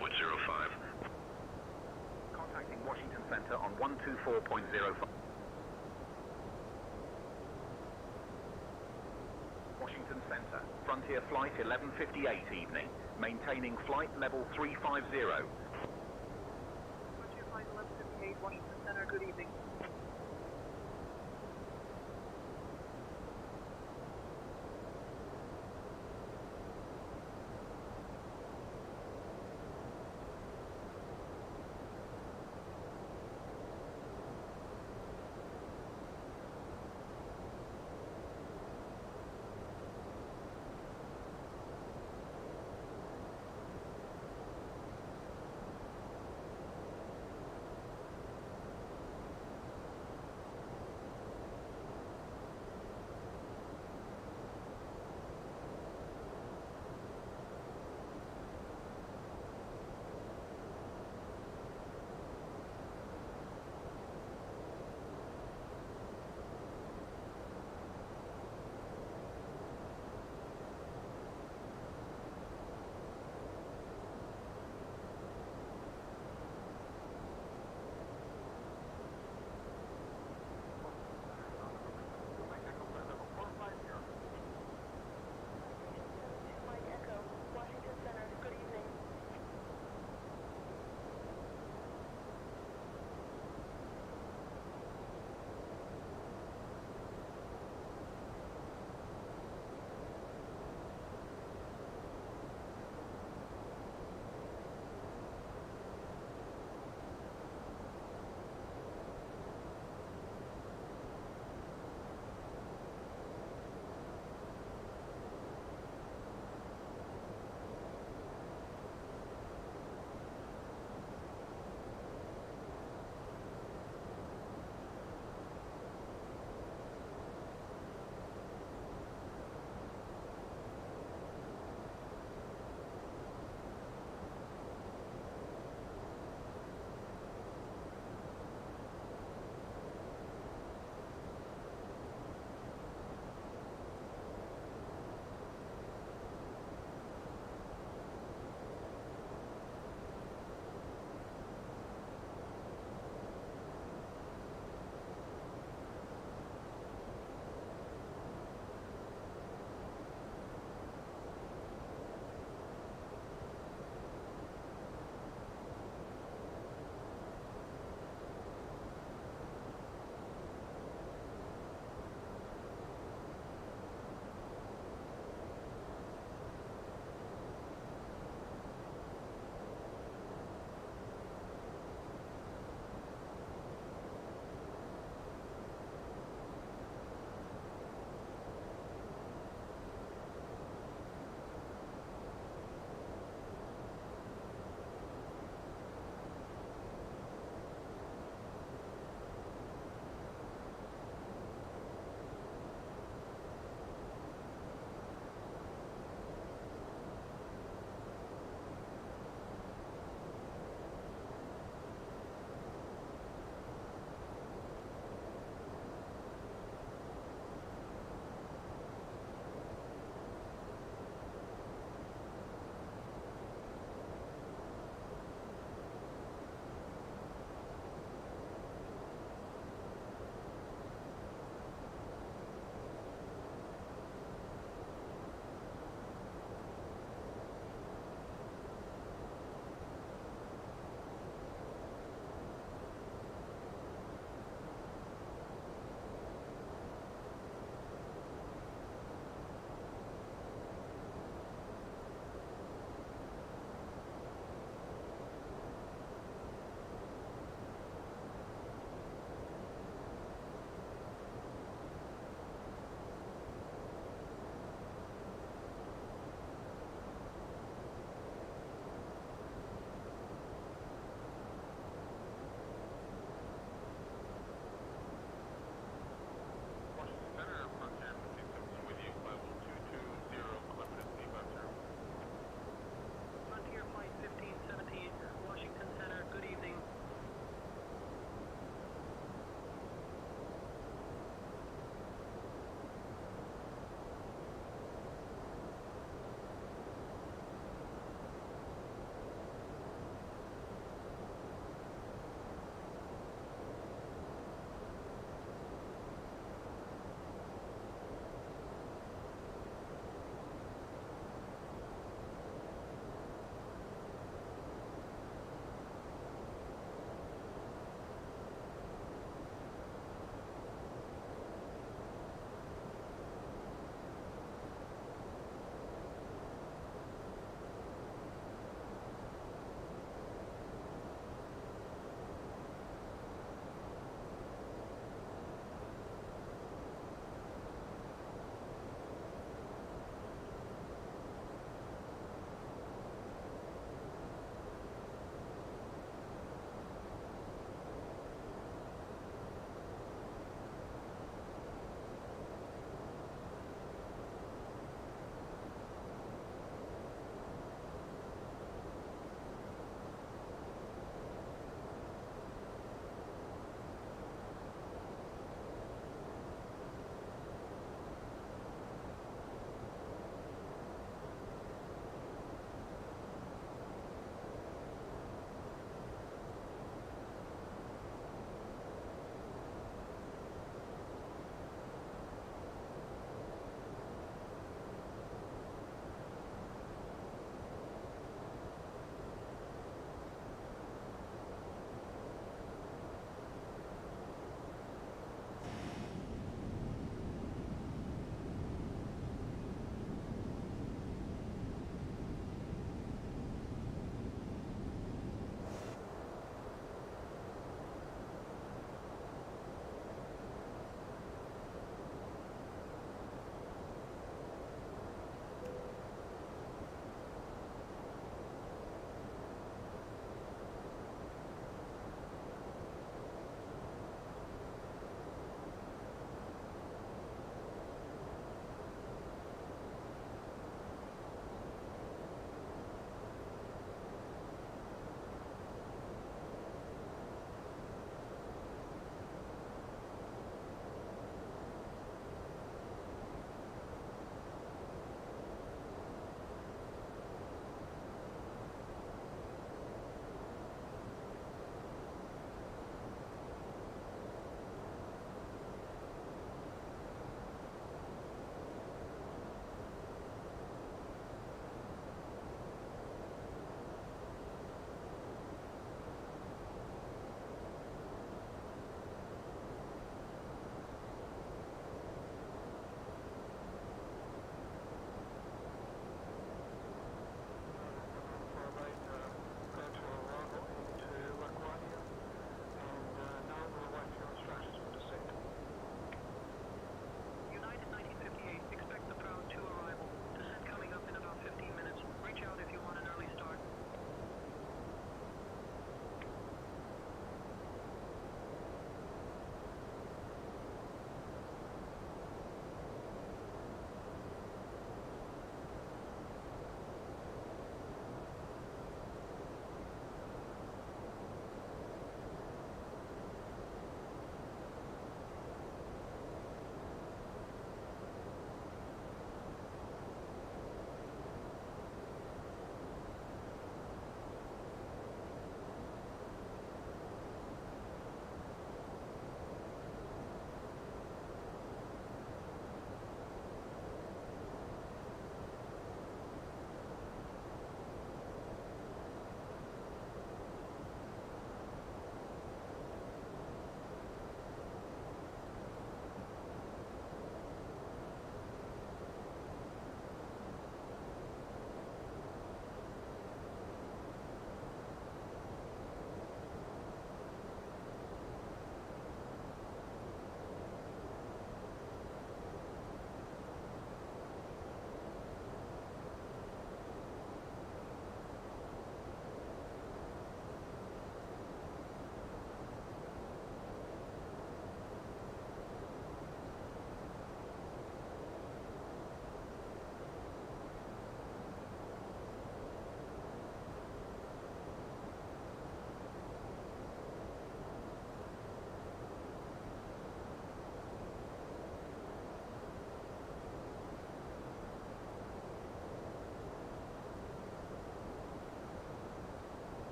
Contacting Washington Center on 124.05. Washington Center, Frontier Flight 1158 evening, maintaining flight level 350. Frontier Flight 1158, Washington Center, good evening.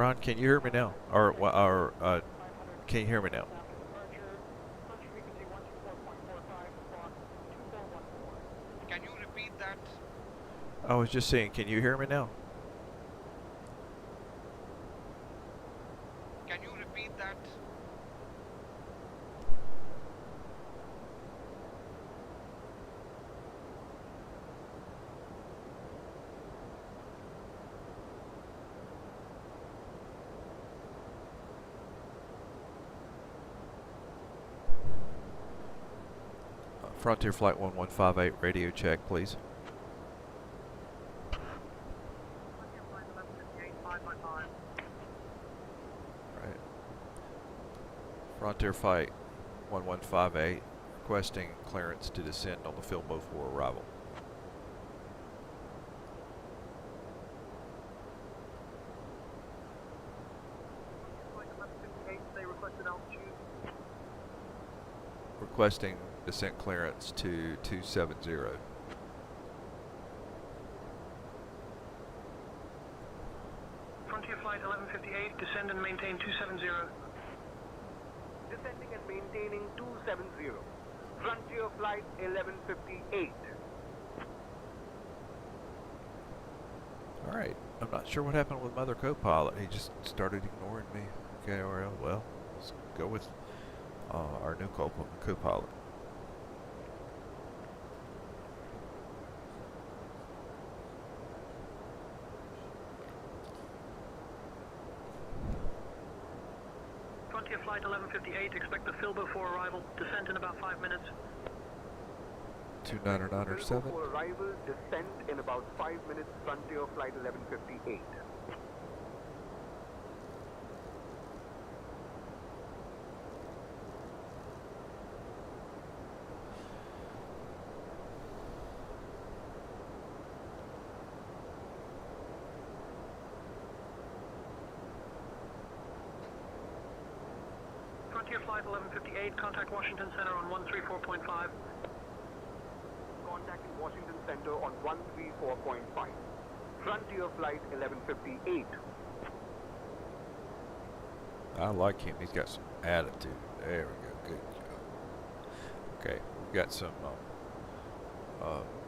Ron, can you hear me now? Can you hear me now? Can you repeat that? I was just saying, can you hear me now? Can you repeat that? Frontier Flight 1158, radio check, please. Right. Frontier Flight 1158, requesting clearance to descend on the field mode for arrival. They requested altitude. Requesting descent clearance to 270. Frontier Flight 1158, descend and maintain 270. Descending and maintaining 270. Frontier Flight 1158. Alright, I'm not sure what happened with Mother Co-Pilot. He just started ignoring me. KRL, well, let's go with our new co-pilot. Frontier Flight 1158, expect the Filbo for arrival. Descent in about 5 minutes. 2997. For arrival, descent in about 5 minutes. Frontier Flight 1158. Frontier Flight 1158, contact Washington Center on 134.5. Contacting Washington Center on 134.5. Frontier Flight 1158. I like him. He's got some attitude. There we go. Good job. Okay, we've got some.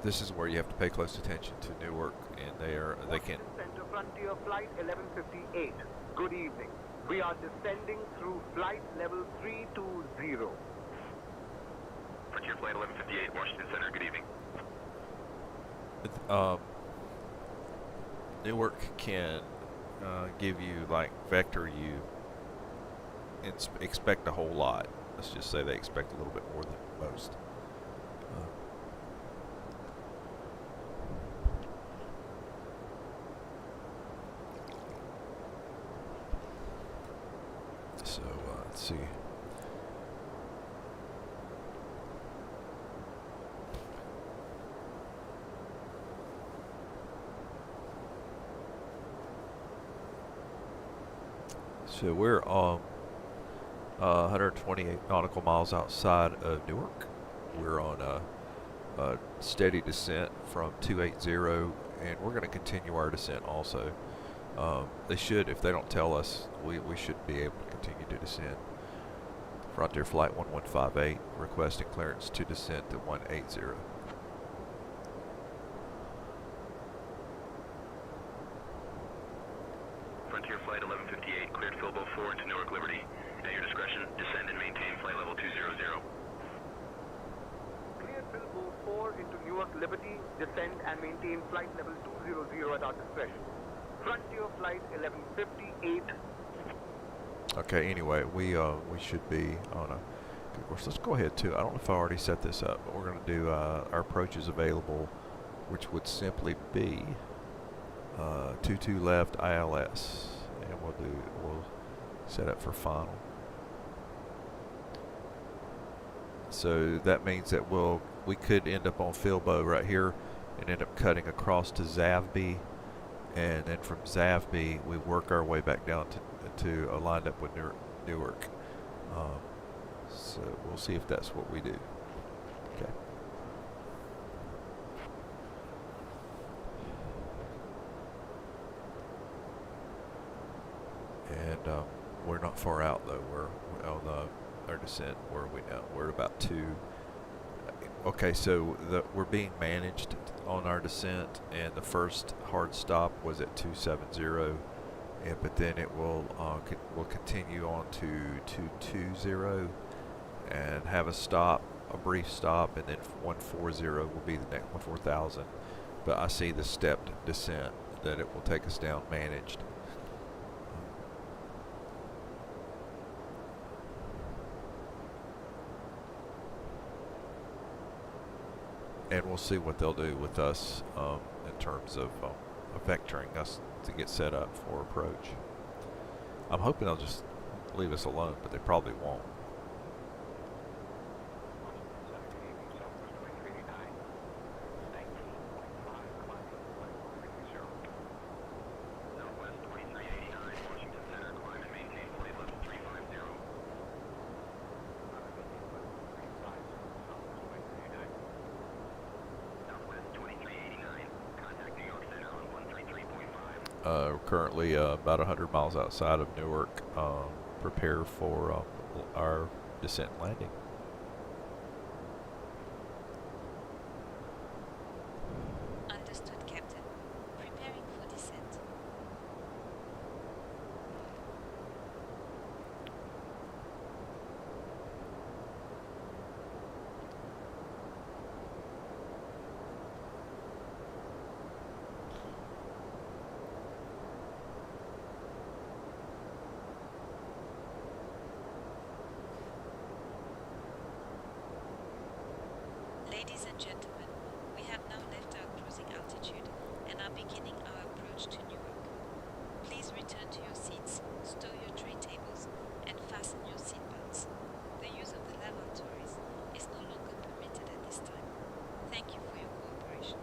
This is where you have to pay close attention to Newark, and they can. Center Frontier Flight 1158. Good evening. We are descending through flight level 320. Frontier Flight 1158, Washington Center, good evening. Newark can give you, like, vector you expect a whole lot. Let's just say they expect a little bit more than most. So let's see. So we're 128 nautical miles outside of Newark. We're on a steady descent from 280, and we're going to continue our descent also. They should, if they don't tell us, we should be able to continue to descend. Frontier Flight 1158 requesting clearance to descend to 180. Frontier Flight 1158, cleared Filbo 4 into Newark Liberty. At your discretion, descend and maintain flight level 200. Cleared Filbo 4 into Newark Liberty. Descend and maintain flight level 200 at our discretion. Frontier Flight 1158. Okay, anyway, we should be on a good course. Let's go ahead too. I don't know if I already set this up, but we're going to do our approaches available, which would simply be 22 left ILS, and we'll set up for final. So that means that we could end up on Filbo right here and end up cutting across to Zavby, and then from Zavby we work our way back down to lined up with Newark. So we'll see if that's what we do. Okay. and we're not far out though. We're on our descent. Where are we now? We're at about 2. Okay, so we're being managed on our descent, and the first hard stop was at 270, but then it will continue on to 220 and have a brief stop, and then 140 will be the next 14000. But I see the stepped descent that it will take us down managed. And we'll see what they'll do with us in terms of vectoring us to get set up for approach. I'm hoping they'll just leave us alone, but they probably won't. Currently about 100 miles outside of Newark. Prepare for our descent and landing. Understood, Captain. Preparing for descent. Ladies and gentlemen, we have now left our cruising altitude and are beginning our approach to Newark. Please return to your seats, stow your tray tables, and fasten your seatbelts. The use of the lavatories is no longer permitted at this time. Thank you for your cooperation.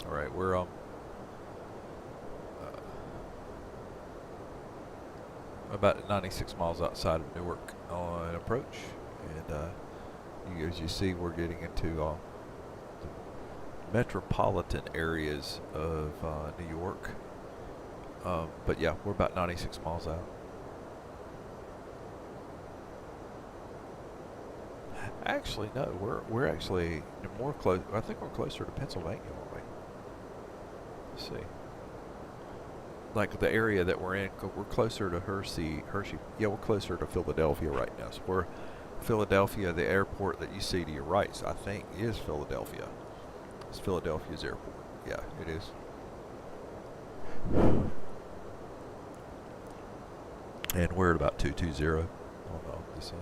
All right, we're about 96 miles outside of Newark on approach, and as you see, we're getting into the metropolitan areas of New York. But yeah, we're about 96 miles out. Actually, no, we're actually more close. I think we're closer to Pennsylvania, aren't we? Let's see. Like the area that we're in, we're closer to Hershey. Yeah, we're closer to Philadelphia right now. So we're Philadelphia. The airport that you see to your right, I think, is Philadelphia. It's Philadelphia's airport. Yeah, it is. And we're at about 220 on descent.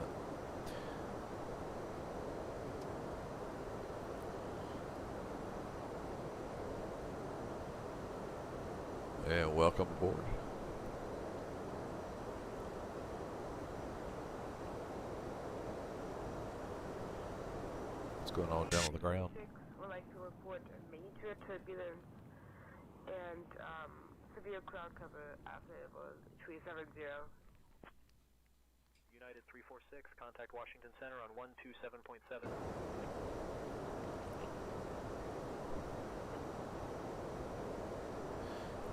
And welcome aboard. What's going on down on the ground? Would like to report a major turbulence and severe crowd cover after it was 370. United 346, contact Washington Center on 127.7.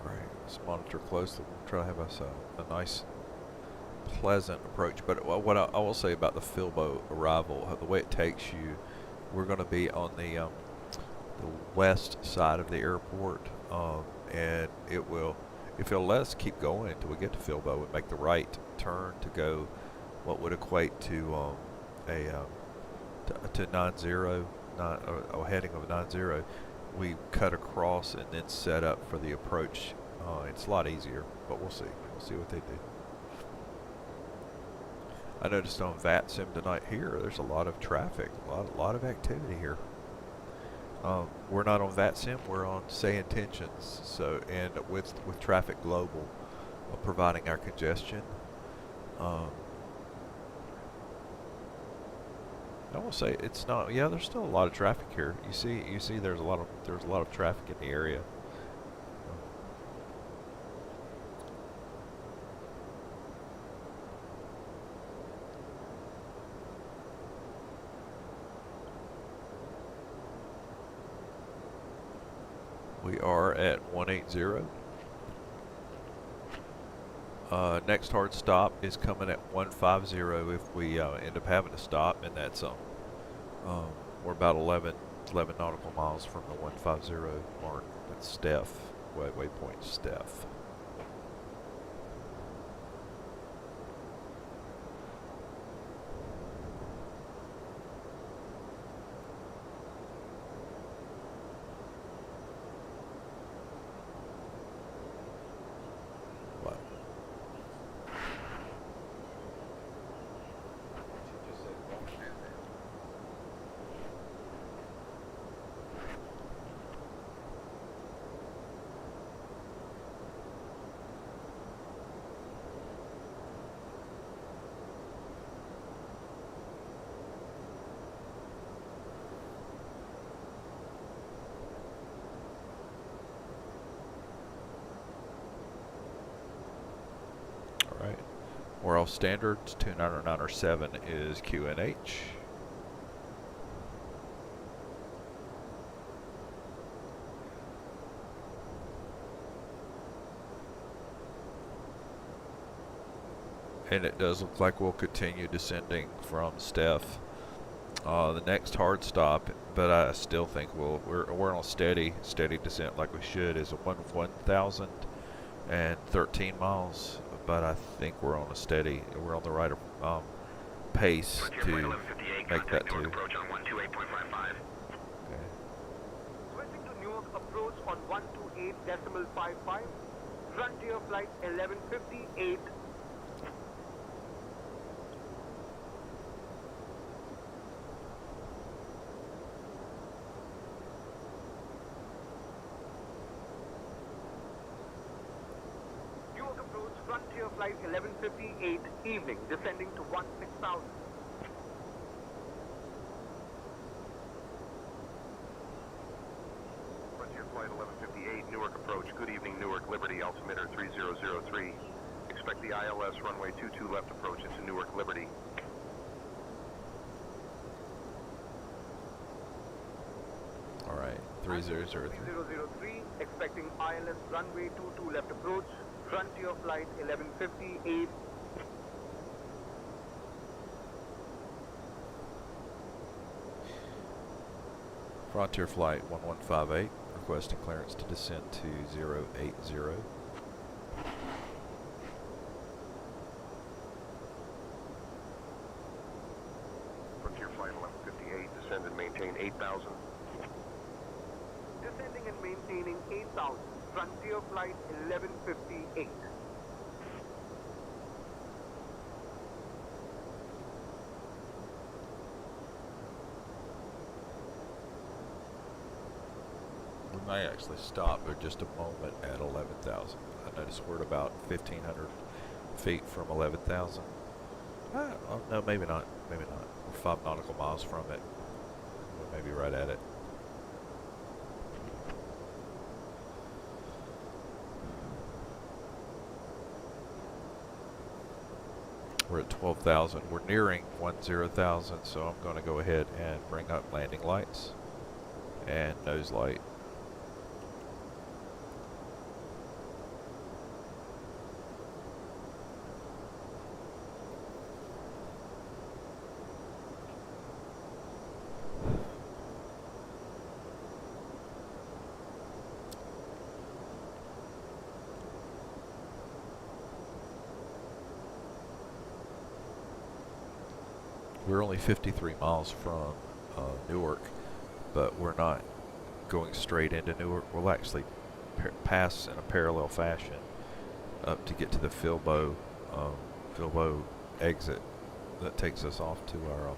Right, let's monitor closely. We'll try to have us a nice, pleasant approach. But what I will say about the Filbo arrival, the way it takes you, we're going to be on the west side of the airport, and if it'll let us keep going until we get to Filbo and make the right turn to go what would equate to to 90, a heading of 90. We cut across and then set up for the approach. It's a lot easier, but we'll see. We'll see what they do. I noticed on VATSIM tonight here, there's a lot of traffic, a lot of activity here. We're not on VATSIM, we're on Say Intentions. So, and with Traffic Global providing our congestion. I will say it's not. Yeah, there's still a lot of traffic here. You see, there's a lot of traffic in the area. We are at 180. Next hard stop is coming at 150 if we end up having to stop, and that's we're about 11 nautical miles from the 150 mark. That's Steph, waypoint Steph. We're off standards. 2997 is QNH. And it does look like we'll continue descending from Steph. The next hard stop, but I still think we're on a steady descent like we should, is 1,013 miles. But I think we're on the right pace to make that too. Approach on 128.55. Okay. Switching to Newark approach on 128.55. Frontier flight 1158. Frontier flight 1158 evening, descending to 16,000. Frontier flight 1158, Newark approach. Good evening, Newark Liberty, altimeter 3003. Expect the ILS runway 22 left approach into Newark Liberty. All right, 3003. 3003, expecting ILS runway 22 left approach. Frontier flight 1158. Frontier flight 1158, requesting clearance to descend to 080. Frontier flight 1158, descend and maintain 8,000. Descending and maintaining 8,000. Frontier flight 1158. We may actually stop for just a moment at 11,000. I noticed we're at about 1,500 feet from 11,000. Oh, no, maybe not. Maybe not. We're 5 nautical miles from it. We may be right at it. We're at 12,000. We're nearing 10,000, so I'm going to go ahead and bring up landing lights and nose light. We're only 53 miles from Newark, but we're not going straight into Newark. We'll actually pass in a parallel fashion up to get to the Filbo exit that takes us off to our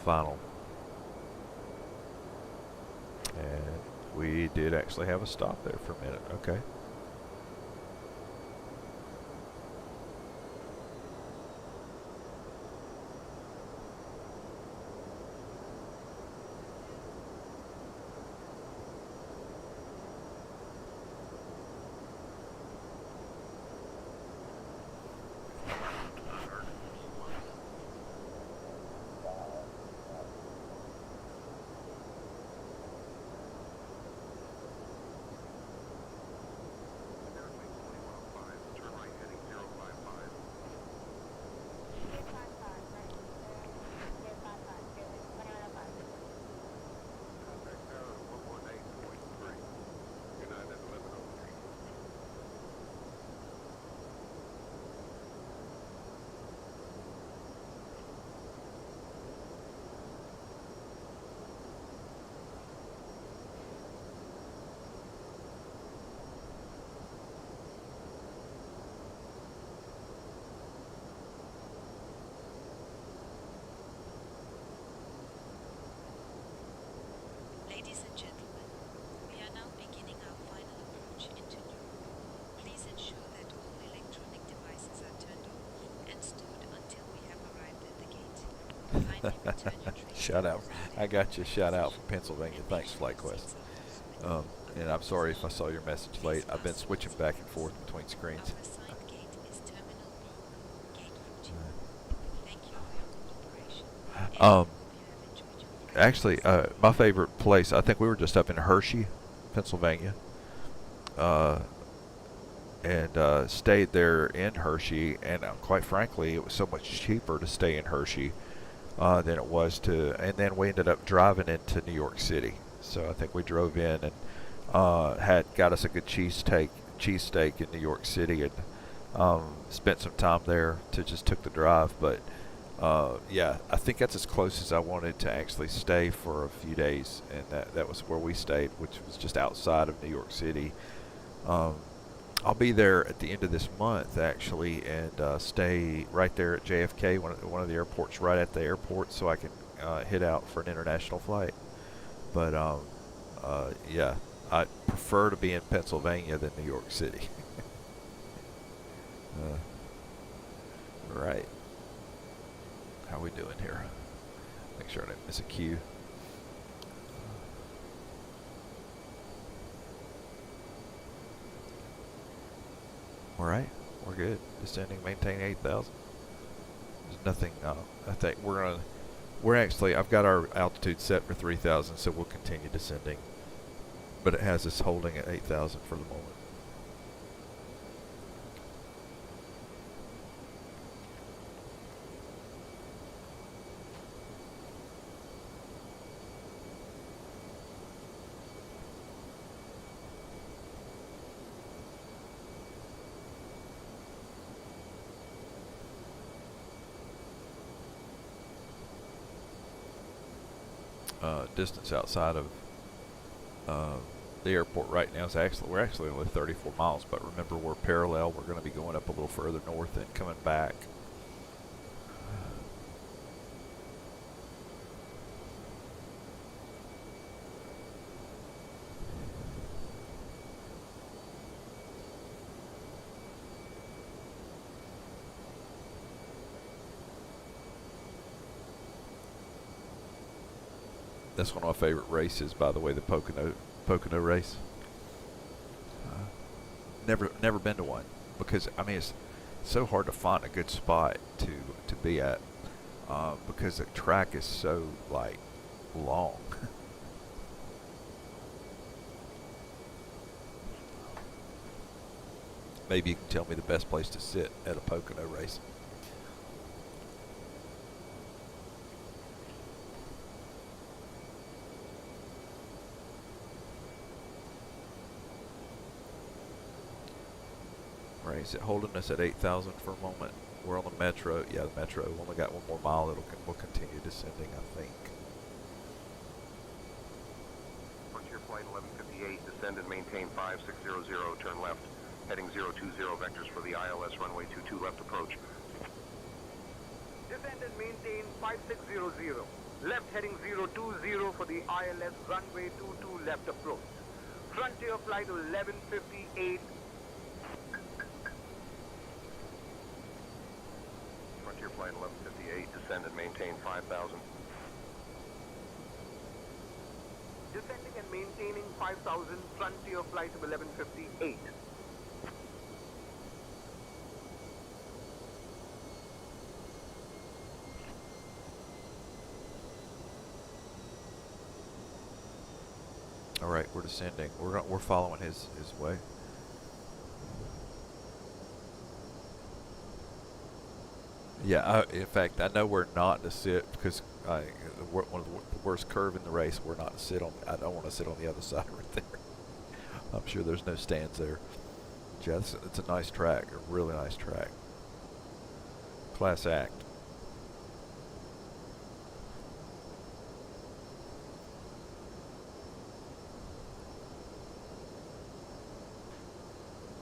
final. And we did actually have a stop there for a minute. Okay. Ladies and gentlemen, we are now beginning our final approach into Newark. Please ensure that all electronic devices are turned off and stored until we have arrived at the gate. Kindly return your trays. Shout out. I got you. Shout out from Pennsylvania. Thanks, FlightQuest. And I'm sorry if I saw your message late. I've been switching back and forth between screens. Our assigned gate is Terminal B, Gate 14. Thank you for your cooperation. Actually, my favorite place, I think we were just up in Hershey, Pennsylvania, and stayed there in Hershey, and quite frankly, it was so much cheaper to stay in Hershey than it was to, and then we ended up driving into New York City. So I think we drove in and got us a good cheesesteak in New York City, and spent some time there just took the drive, but yeah, I think that's as close as I wanted to actually stay for a few days, and that was where we stayed, which was just outside of New York City. I'll be there at the end of this month, actually, and stay right there at JFK, one of the airports, right at the airport, so I can hit out for an international flight. But yeah, I prefer to be in Pennsylvania than New York City. Right. How we doing here? Make sure I didn't miss a cue. All right, we're good. Descending, maintain 8,000. There's nothing. I think we're actually. I've got our altitude set for 3,000, so we'll continue descending. But it has us holding at 8,000 for the moment. Distance outside of the airport right now is we're actually only 34 miles, but remember we're parallel. We're going to be going up a little further north and coming back. That's one of my favorite races, by the way, the Pocono race. Never been to one, because I mean it's so hard to find a good spot to be at, because the track is so like long. Maybe you can tell me the best place to sit at a Pocono race. Right, is it holding us at 8,000 for a moment? We're on the Metro. Yeah, the Metro. We've only got one more mile. We'll continue descending, I think. Frontier Flight 1158, descend and maintain 5600, turn left, heading 020 vectors for the ILS runway 22 left approach. Descend and maintain 5600. Left heading 020 for the ILS runway 22 left approach. Frontier flight 1158. Frontier flight 1158, descend and maintain 5,000. Descending and maintaining 5,000, Frontier flight of 1158. All right, we're descending. We're following his way. Yeah, in fact, I know we're not to sit because one of the worst curve in the race. We're not to sit on. I don't want to sit on the other side right there. I'm sure there's no stands there. Yeah, it's a nice track, a really nice track. Class act.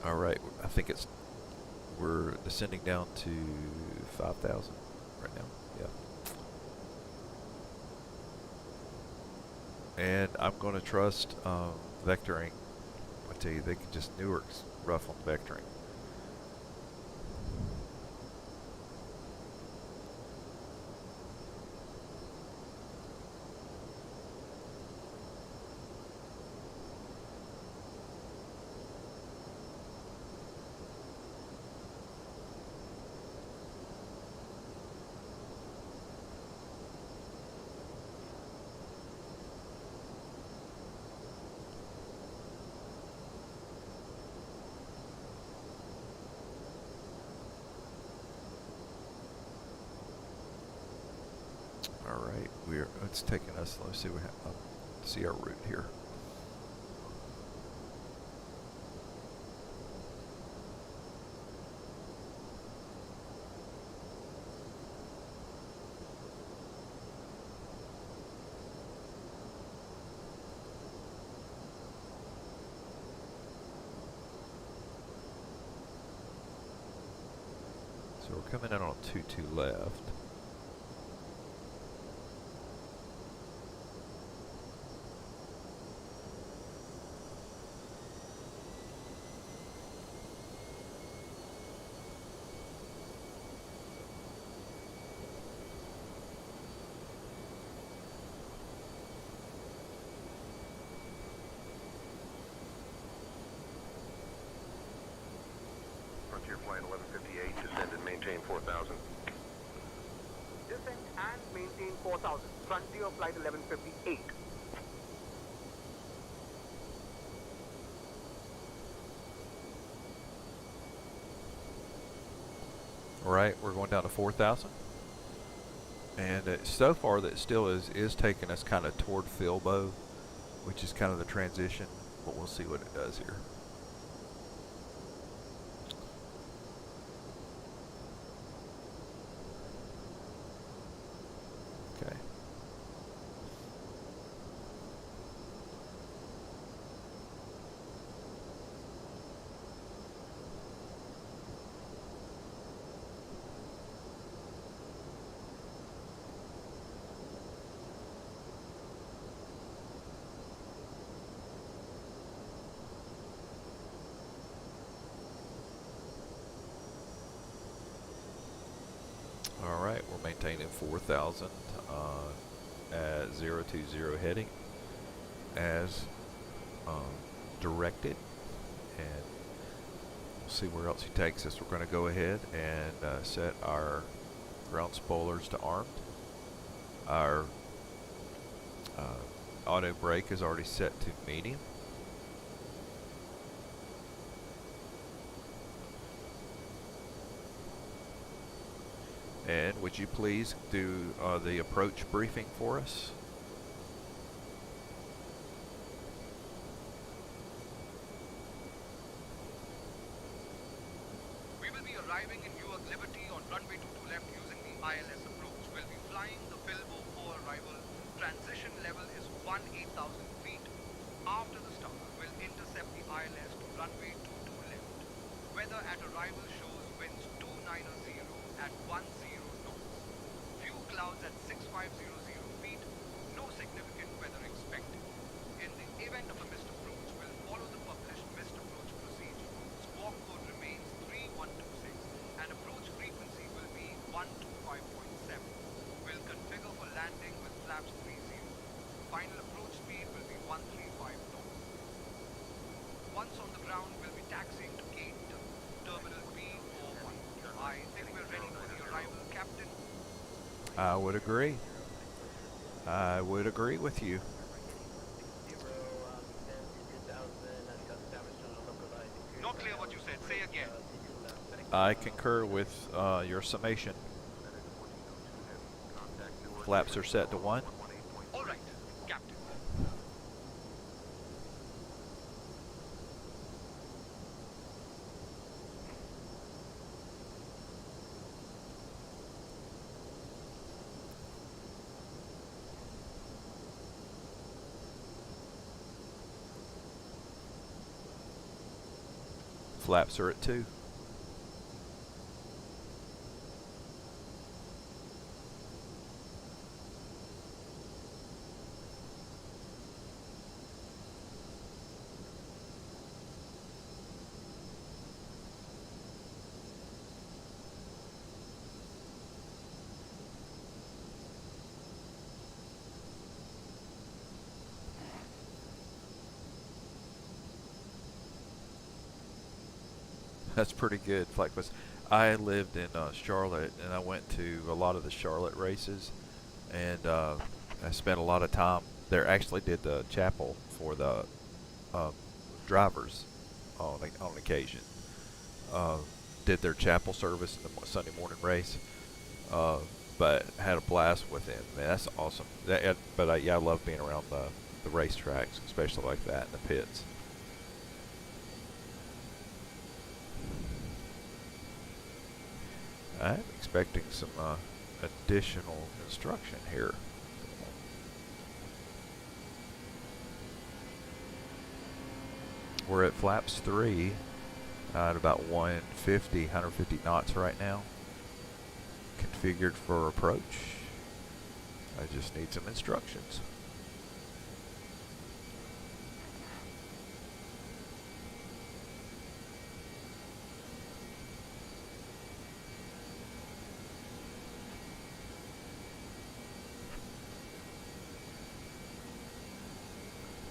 All right, I think we're descending down to 5,000 right now. Yeah. And I'm going to trust vectoring. I tell you, they can just Newark's rough on vectoring. All right, it's taking us. Let's see see our route here. So we're coming in on 22 left. Frontier flight 1158, descend and maintain 4,000. Descend and maintain 4,000. Frontier flight 1158. All right, we're going down to 4,000. And so far that still is taking us kind of toward Filbo, which is kind of the transition, but we'll see what it does here. Okay. All right, we're maintaining 4,000 at 020 heading as directed, and we'll see where else he takes us. We're going to go ahead and set our ground spoilers to armed. Our auto brake is already set to medium. And would you please do the approach briefing for us? We will be arriving in Newark Liberty on runway 22 left using the ILS approach. We'll be flying the Filbo for arrival. Transition level is 18,000 feet. After the start, we'll intercept the ILS to runway 22 left. Weather at arrival shows winds 290 at 10 knots. clouds at 6500 feet. No significant weather expected. In the event of a missed approach, we'll follow the published missed approach procedure. Squawk code remains 3126 and approach frequency will be 125.7. We'll configure for landing with flaps 30. Final approach speed will be 135 knots. Once on the ground, we'll be taxiing to gate terminal B01. I think we're ready for the arrival, Captain. I would agree. I would agree with you. Not clear what you said. Say again. I concur with your summation. Flaps are set to 1. All right, Captain. Flaps are at 2. That's pretty good, Flackbus. I lived in Charlotte, and I went to a lot of the Charlotte races, and I spent a lot of time there. Actually did the chapel for the drivers on occasion. Did their chapel service in the Sunday morning race, but had a blast with them. Man, that's awesome. But yeah, I love being around the racetracks, especially like that in the pits. I'm expecting some additional instruction here. We're at flaps 3 at about 150 knots right now. Configured for approach. I just need some instructions.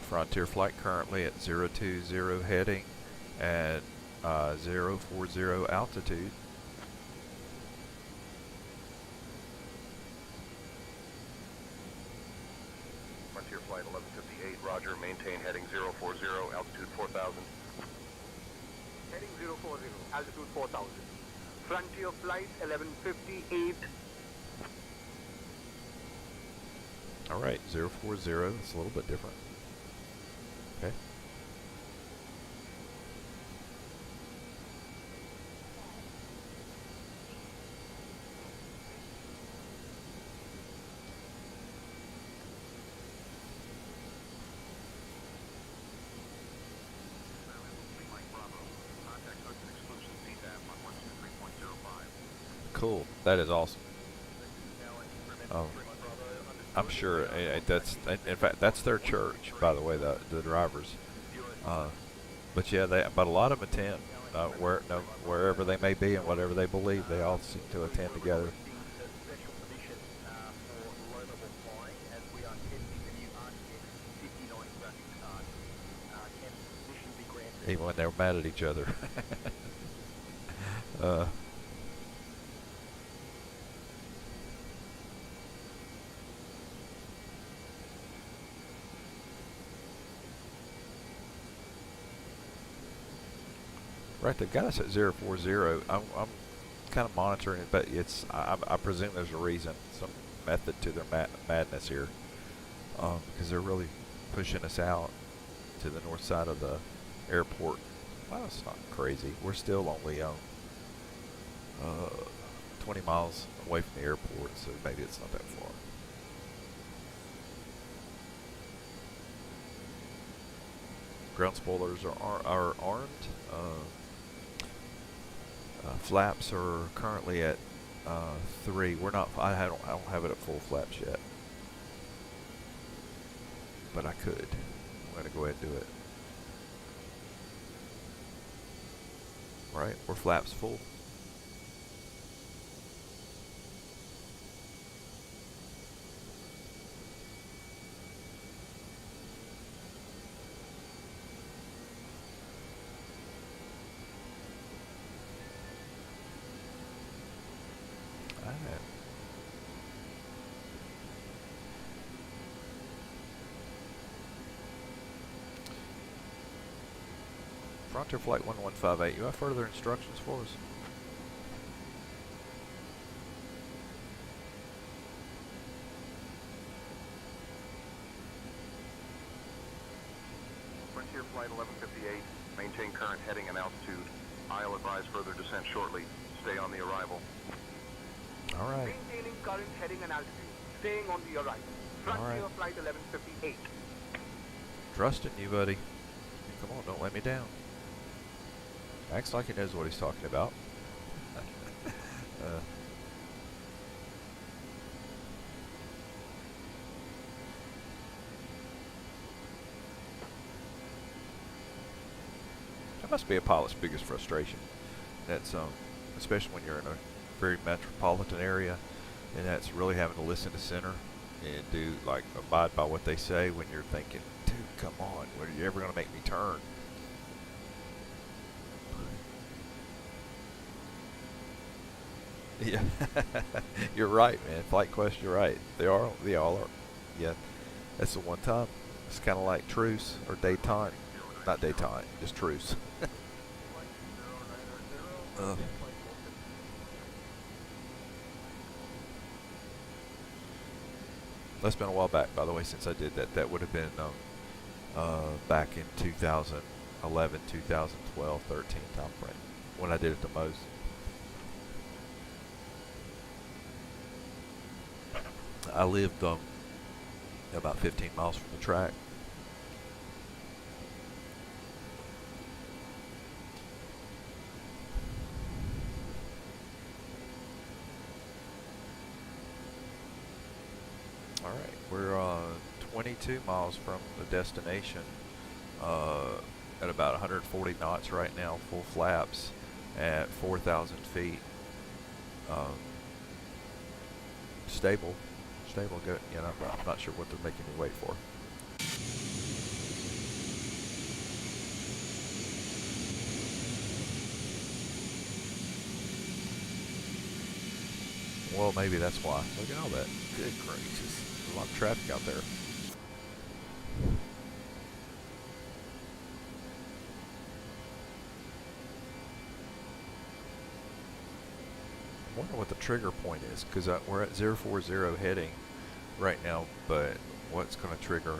Frontier flight currently at 020 heading at 040 altitude. Frontier flight 1158, roger, maintain heading 040, altitude 4000. Heading 040, altitude 4000. Frontier flight 1158. All right, 040, it's a little bit different. Okay. Cool. That is awesome. I'm sure that's, in fact, that's their church, by the way, the drivers. But yeah, but a lot of them attend wherever they may be and whatever they believe. They all seem to attend together. Even when they're mad at each other. Right, they've got us at 040. I'm kind of monitoring it, but I presume there's a reason, some method to their madness here, because they're really pushing us out to the north side of the airport. Well, it's not crazy. We're still only 20 miles away from the airport, so maybe it's not that far. Ground spoilers are armed. Flaps are currently at 3. We're not. I don't have it at full flaps yet, but I could. I'm gonna go ahead and do it. Right, we're flaps full. Frontier Flight 1158, you have further instructions for us? Frontier Flight 1158, maintain current heading and altitude. I'll advise further descent shortly. Stay on the arrival. All right. Maintaining current heading and altitude. Staying on the arrival. Frontier Flight 1158. Trusting you, buddy. Come on, don't let me down. Acts like he knows what he's talking about. That must be a pilot's biggest frustration. That's especially when you're in a very metropolitan area, and that's really having to listen to center and do like abide by what they say when you're thinking, dude, come on, when are you ever going to make me turn? Yeah, you're right, man. Flight Quest, you're right. They all are. Yeah, that's the one time. It's kind of like truce or daytime. Not daytime, just truce. That's been a while back, by the way, since I did that. That would have been back in 2011, 2012, 13 time frame when I did it the most. I lived about 15 miles from the track. All right, we're 22 miles from the destination at about 140 knots right now, full flaps at 4,000 feet. Stable, good. You know, I'm not sure what they're making me wait for. Well, maybe that's why. Look at all that. Good gracious. There's a lot of traffic out there. I wonder what the trigger point is, because we're at 040 heading right now, but what's going to trigger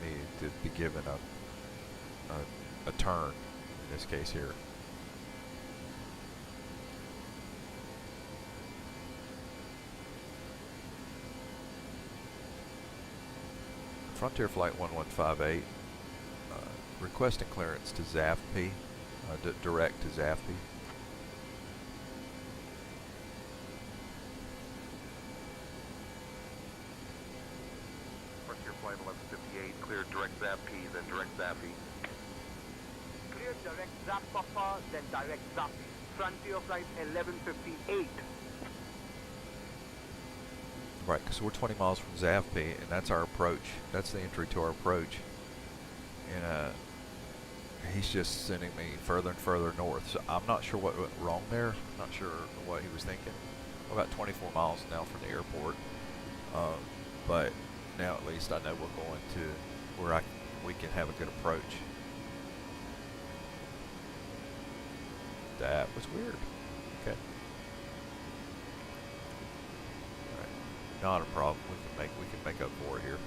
me to be given a turn in this case here? Frontier Flight 1158, requesting clearance to ZAFP, direct to ZAFP. Frontier Flight 1158, cleared direct ZAFP, then direct ZAFP. Clear direct Zap Buffer, then direct Zappy. Frontier Flight 1158. Right, because we're 20 miles from ZAFP, and that's our approach. That's the entry to our approach. And he's just sending me further and further north. So I'm not sure what went wrong there. I'm not sure what he was thinking. We're about 24 miles now from the airport. But now at least I know we're going to where we can have a good approach. That was weird. Okay. Not a problem. We can make up for it here.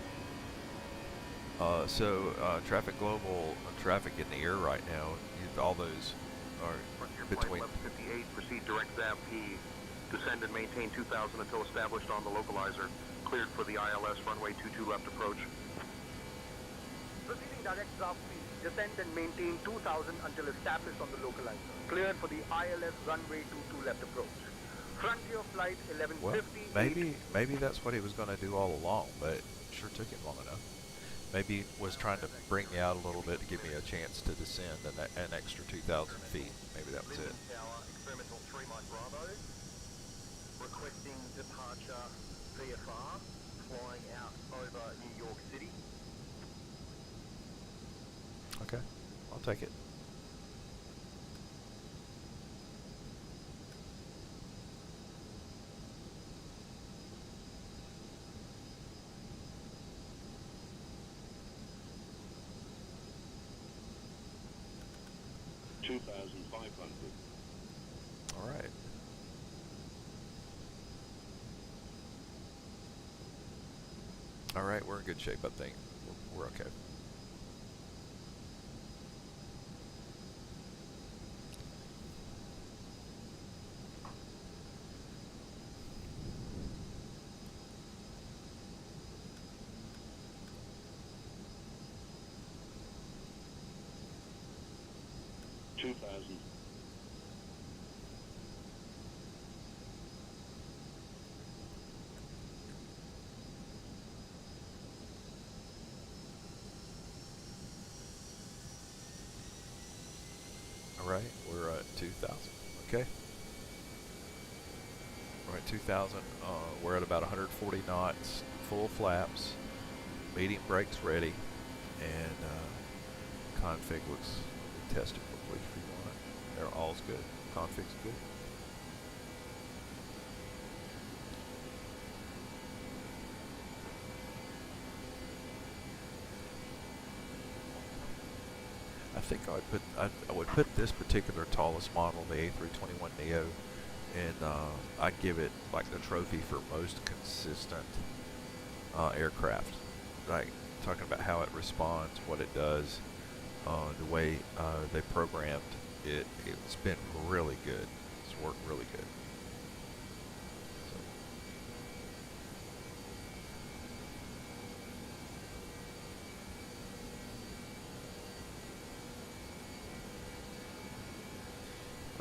Traffic global traffic in the air right now. All those are between. 1158, proceed direct ZAFP, descend and maintain 2000 until established on the localizer. Cleared for the ILS runway 22 left approach. Proceeding direct ZAFP, descend and maintain 2000 until established on the localizer. Cleared for the ILS runway 22 left approach. Frontier Flight 1150. Well, maybe that's what he was going to do all along, but it sure took him long enough. Maybe he was trying to bring me out a little bit to give me a chance to descend an extra 2,000 feet. Maybe that was it. Tower, experimental 3 Mike Bravo, requesting departure VFR, flying out over New York City. Okay, I'll take it. All right. All right, we're in good shape, I think. We're okay. All right, we're at 2,000. Okay. We're at 2,000. We're at about 140 knots, full flaps, medium brakes ready, and config looks tested quickly if you want it. They're all's good. Config's good. I think I would put this particular Toliss model, the A21Neo, and I'd give it like the trophy for most consistent aircraft. Like talking about how it responds, what it does, the way they programmed it. It's been really good. It's worked really good.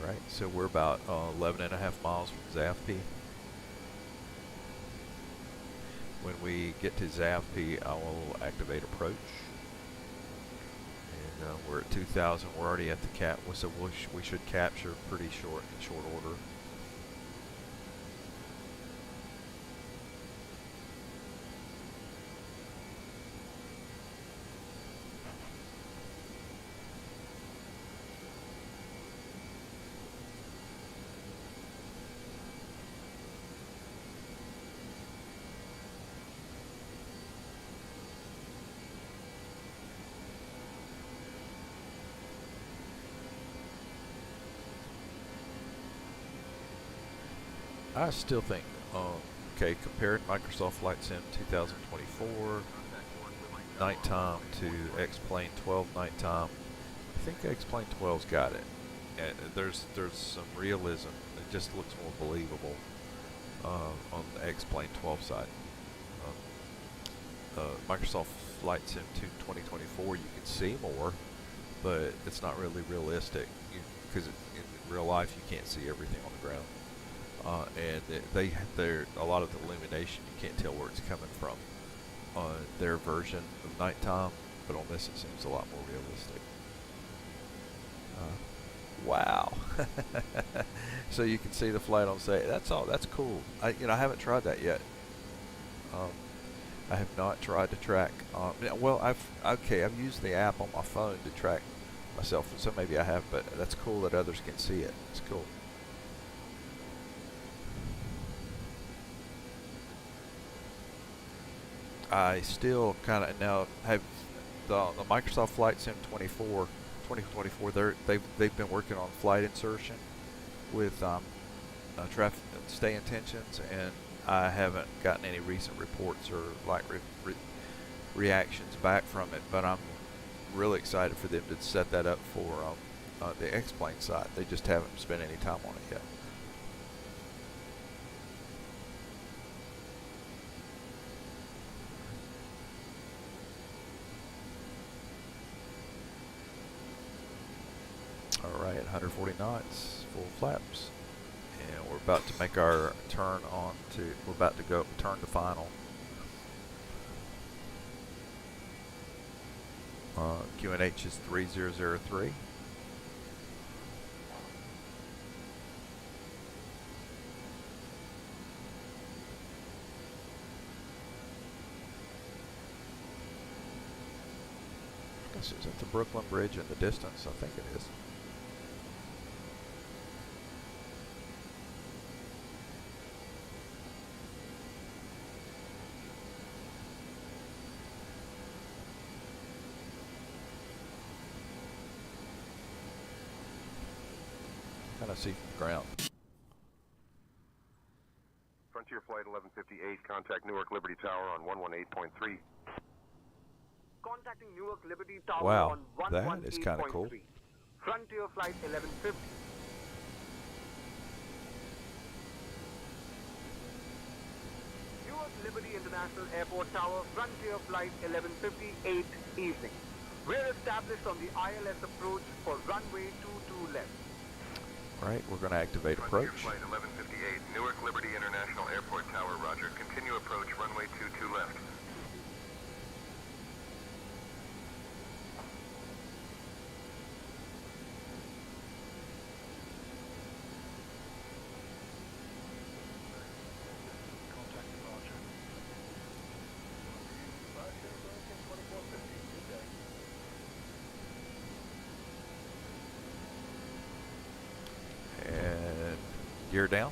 Right, so we're about 11.5 miles from Zafpi. When we get to Zafpi, I will activate approach. And we're at 2,000. We're already at the cap, so we should capture pretty in short order. I still think, okay, compared Microsoft Flight Sim 2024 nighttime to Xplane 12 nighttime, I think Xplane 12's got it. And there's some realism. It just looks more believable on the Xplane 12 side. Microsoft Flight Sim 2024, you can see more, but it's not really realistic because in real life you can't see everything on the ground. And they're a lot of the illumination, you can't tell where it's coming from on their version of nighttime, but on this it seems a lot more realistic. Wow. So you can see the flight on say that's cool. I haven't tried that yet. I have not tried to track well I've used the app on my phone to track myself, so maybe I have, but that's cool that others can see it. It's cool. I still kind of now have the Microsoft Flight Sim 2024. They've been working on flight insertion with traffic stay intentions, and I haven't gotten any recent reports or like reactions back from it. But I'm really excited for them to set that up for the Xplane side. They just haven't spent any time on it yet. All right, 140 knots, full flaps, and we're about to make our turn on to, we're about to go turn to final. QNH is 3003. Is that the Brooklyn Bridge in the distance? I think it is. Kind of see from the ground. Frontier Flight 1158, contact Newark Liberty Tower on 118.3. Contacting Newark Liberty Tower Wow, on 118.3. that is kind of cool. Frontier Flight 1150. Newark Liberty International Airport Tower, Frontier Flight 1158 evening. We're established on the ILS approach for runway 22 left. Right, we're going to activate Frontier approach. Flight 1158, Newark Liberty International Airport Tower, roger. Continue approach, runway 22 left. And gear down.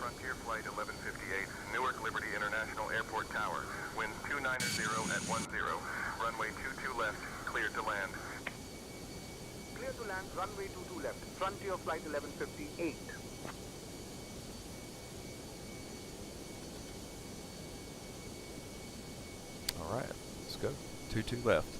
Frontier Flight 1158, Newark Liberty International Airport Tower, winds 290 at 10, runway 22 left, cleared to land. Clear to land, runway 22 left. Frontier Flight 1158. All right, let's go. 22 left.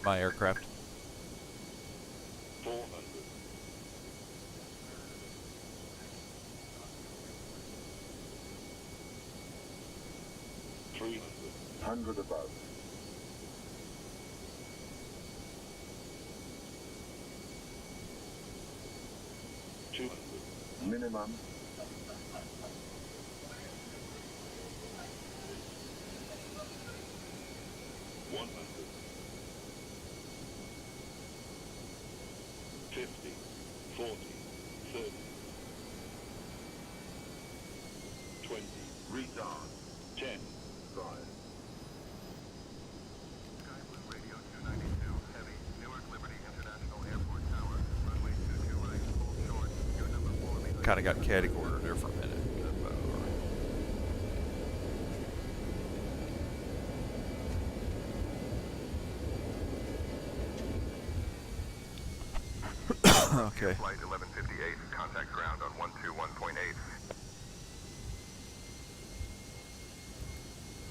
My aircraft. 400. 300. 100 above. 200. Minimum. 100. 50, 40, 30, 20, retard, 10, 5. Skyblue Radio 292, heavy, Newark Liberty International Airport Tower, runway 22 right, hold short, your number 4 may... Kind of got categorized there for a minute. Okay. Flight 1158, contact ground on 121.8.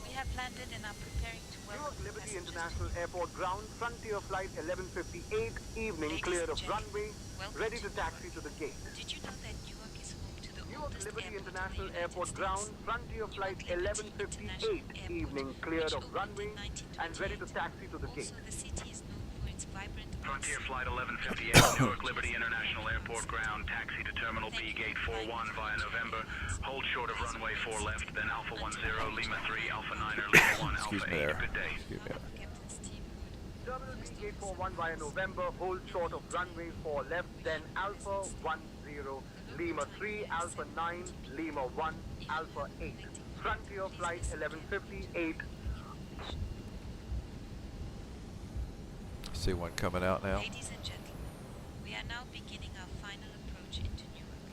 We have landed and are preparing to welcome Newark Liberty passengers International Airport ground, Frontier Flight 1158, evening, Ladies clear and of gentlemen, runway, welcome ready to to taxi to the gate. Did you know that Newark is home to the Newark oldest next Liberty airport in the International United Airport States. ground, Frontier Flight Newark Liberty 1158, International evening Airport, cleared which of opened runway in and ready to 1928. taxi to the gate. Also, the city is known for its vibrant Frontier arts Flight scene. 1158, Newark Liberty International Airport ground, taxi to Terminal B, Gate 41 via November. Hold short of runway 4 left, then Alpha 10, Lima 3, Alpha 9er, Lima 1, Excuse Alpha me 8. there. Good day. Excuse me. Captain Steve Wood. Terminal B, Gate 41 via November, hold short of runway 4 left, then Alpha 10, Lima 3, Alpha 9, Lima 1, Alpha 8. Frontier Flight 1158. See one coming out now. Ladies and gentlemen, we are now beginning our final approach into Newark.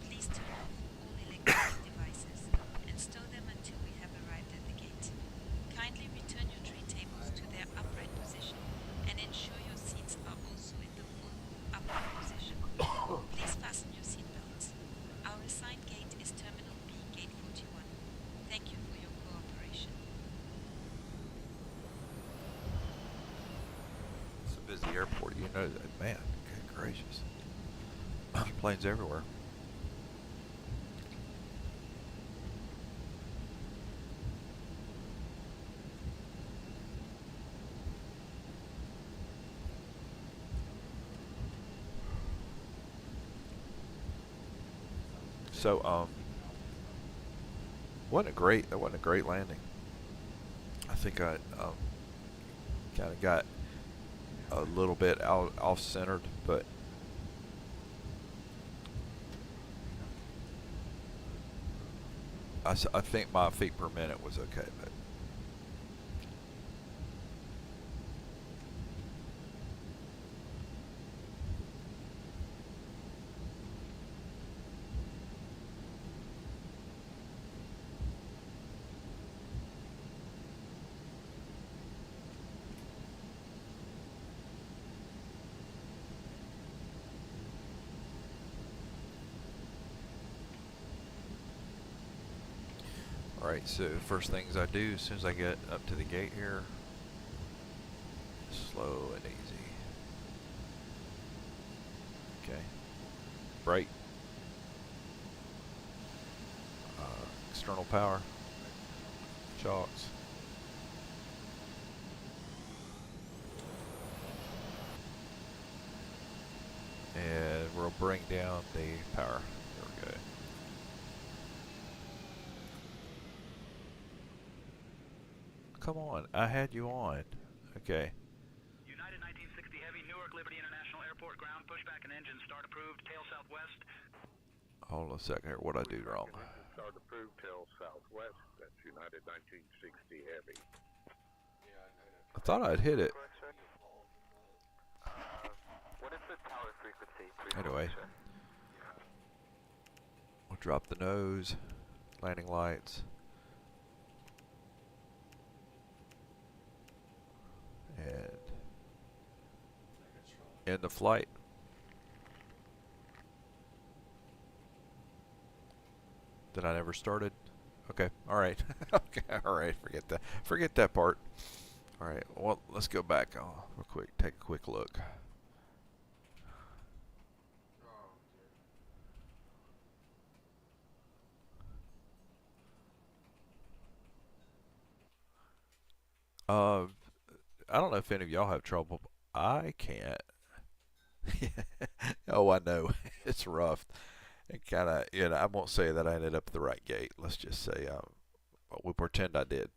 Please turn off all electronic devices and stow them until we have arrived at the gate. Kindly return your tray tables to their upright position and ensure your seats are also in the full upright position. Please fasten your seatbelts. Our assigned gate is Terminal B, Gate 41. Thank you for your cooperation. It's a busy airport, you know that, man. Good gracious. Planes everywhere. So, wasn't a great landing. I think I kind of got a little bit off centered, but I think my feet per minute was okay. But alright, so first things I do as soon as I get up to the gate here, slow and easy. Okay. Brake. External power. Shocks. And we'll bring down the power. There we go. Come on, I had you on. Okay. United 1960 Heavy, Newark Liberty International Airport ground, pushback and engine start approved, tail southwest. Hold on a second here. What'd I do wrong? Start approved till southwest. That's United 1960 Heavy. I thought I'd hit it. What is the tower frequency? Anyway, we'll drop the nose, landing lights, and end the flight. That I never started. Okay, all right. Okay, all right. Forget that part. All right. Well, let's go back real quick. Take a quick look. I don't know if any of y'all have trouble. I can't. Oh, I know. It's rough. It kind of, you know, I won't say that I ended up at the right gate. Let's just say we'll pretend I did.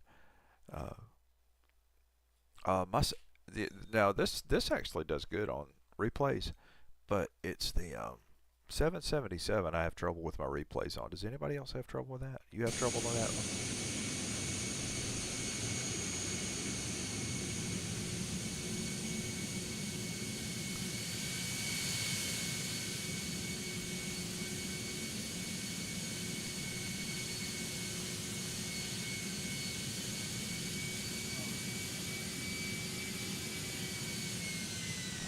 Now this actually does good on replays, but it's the 777 I have trouble with my replays on. Does anybody else have trouble with that? You have trouble with that one?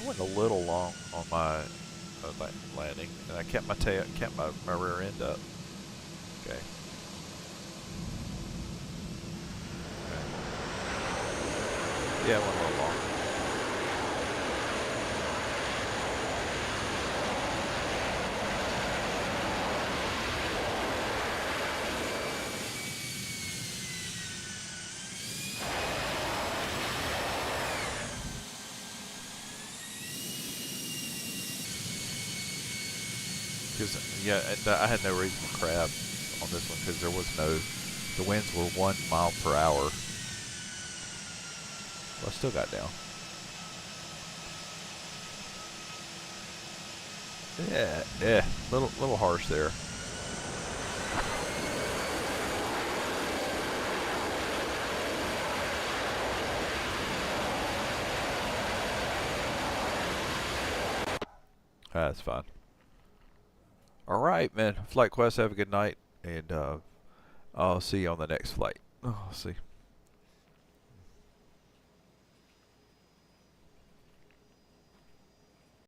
I went a little long on my landing, and I kept my rear end up. Okay. Yeah, I went a little long. Because yeah, and I had no reason to crab on this one because there was no. The winds were 1 mile per hour. Well, I still got down. Yeah, little harsh there. That's fine. All right, man. Flight Quest, have a good night, and I'll see you on the next flight. Oh, I'll see.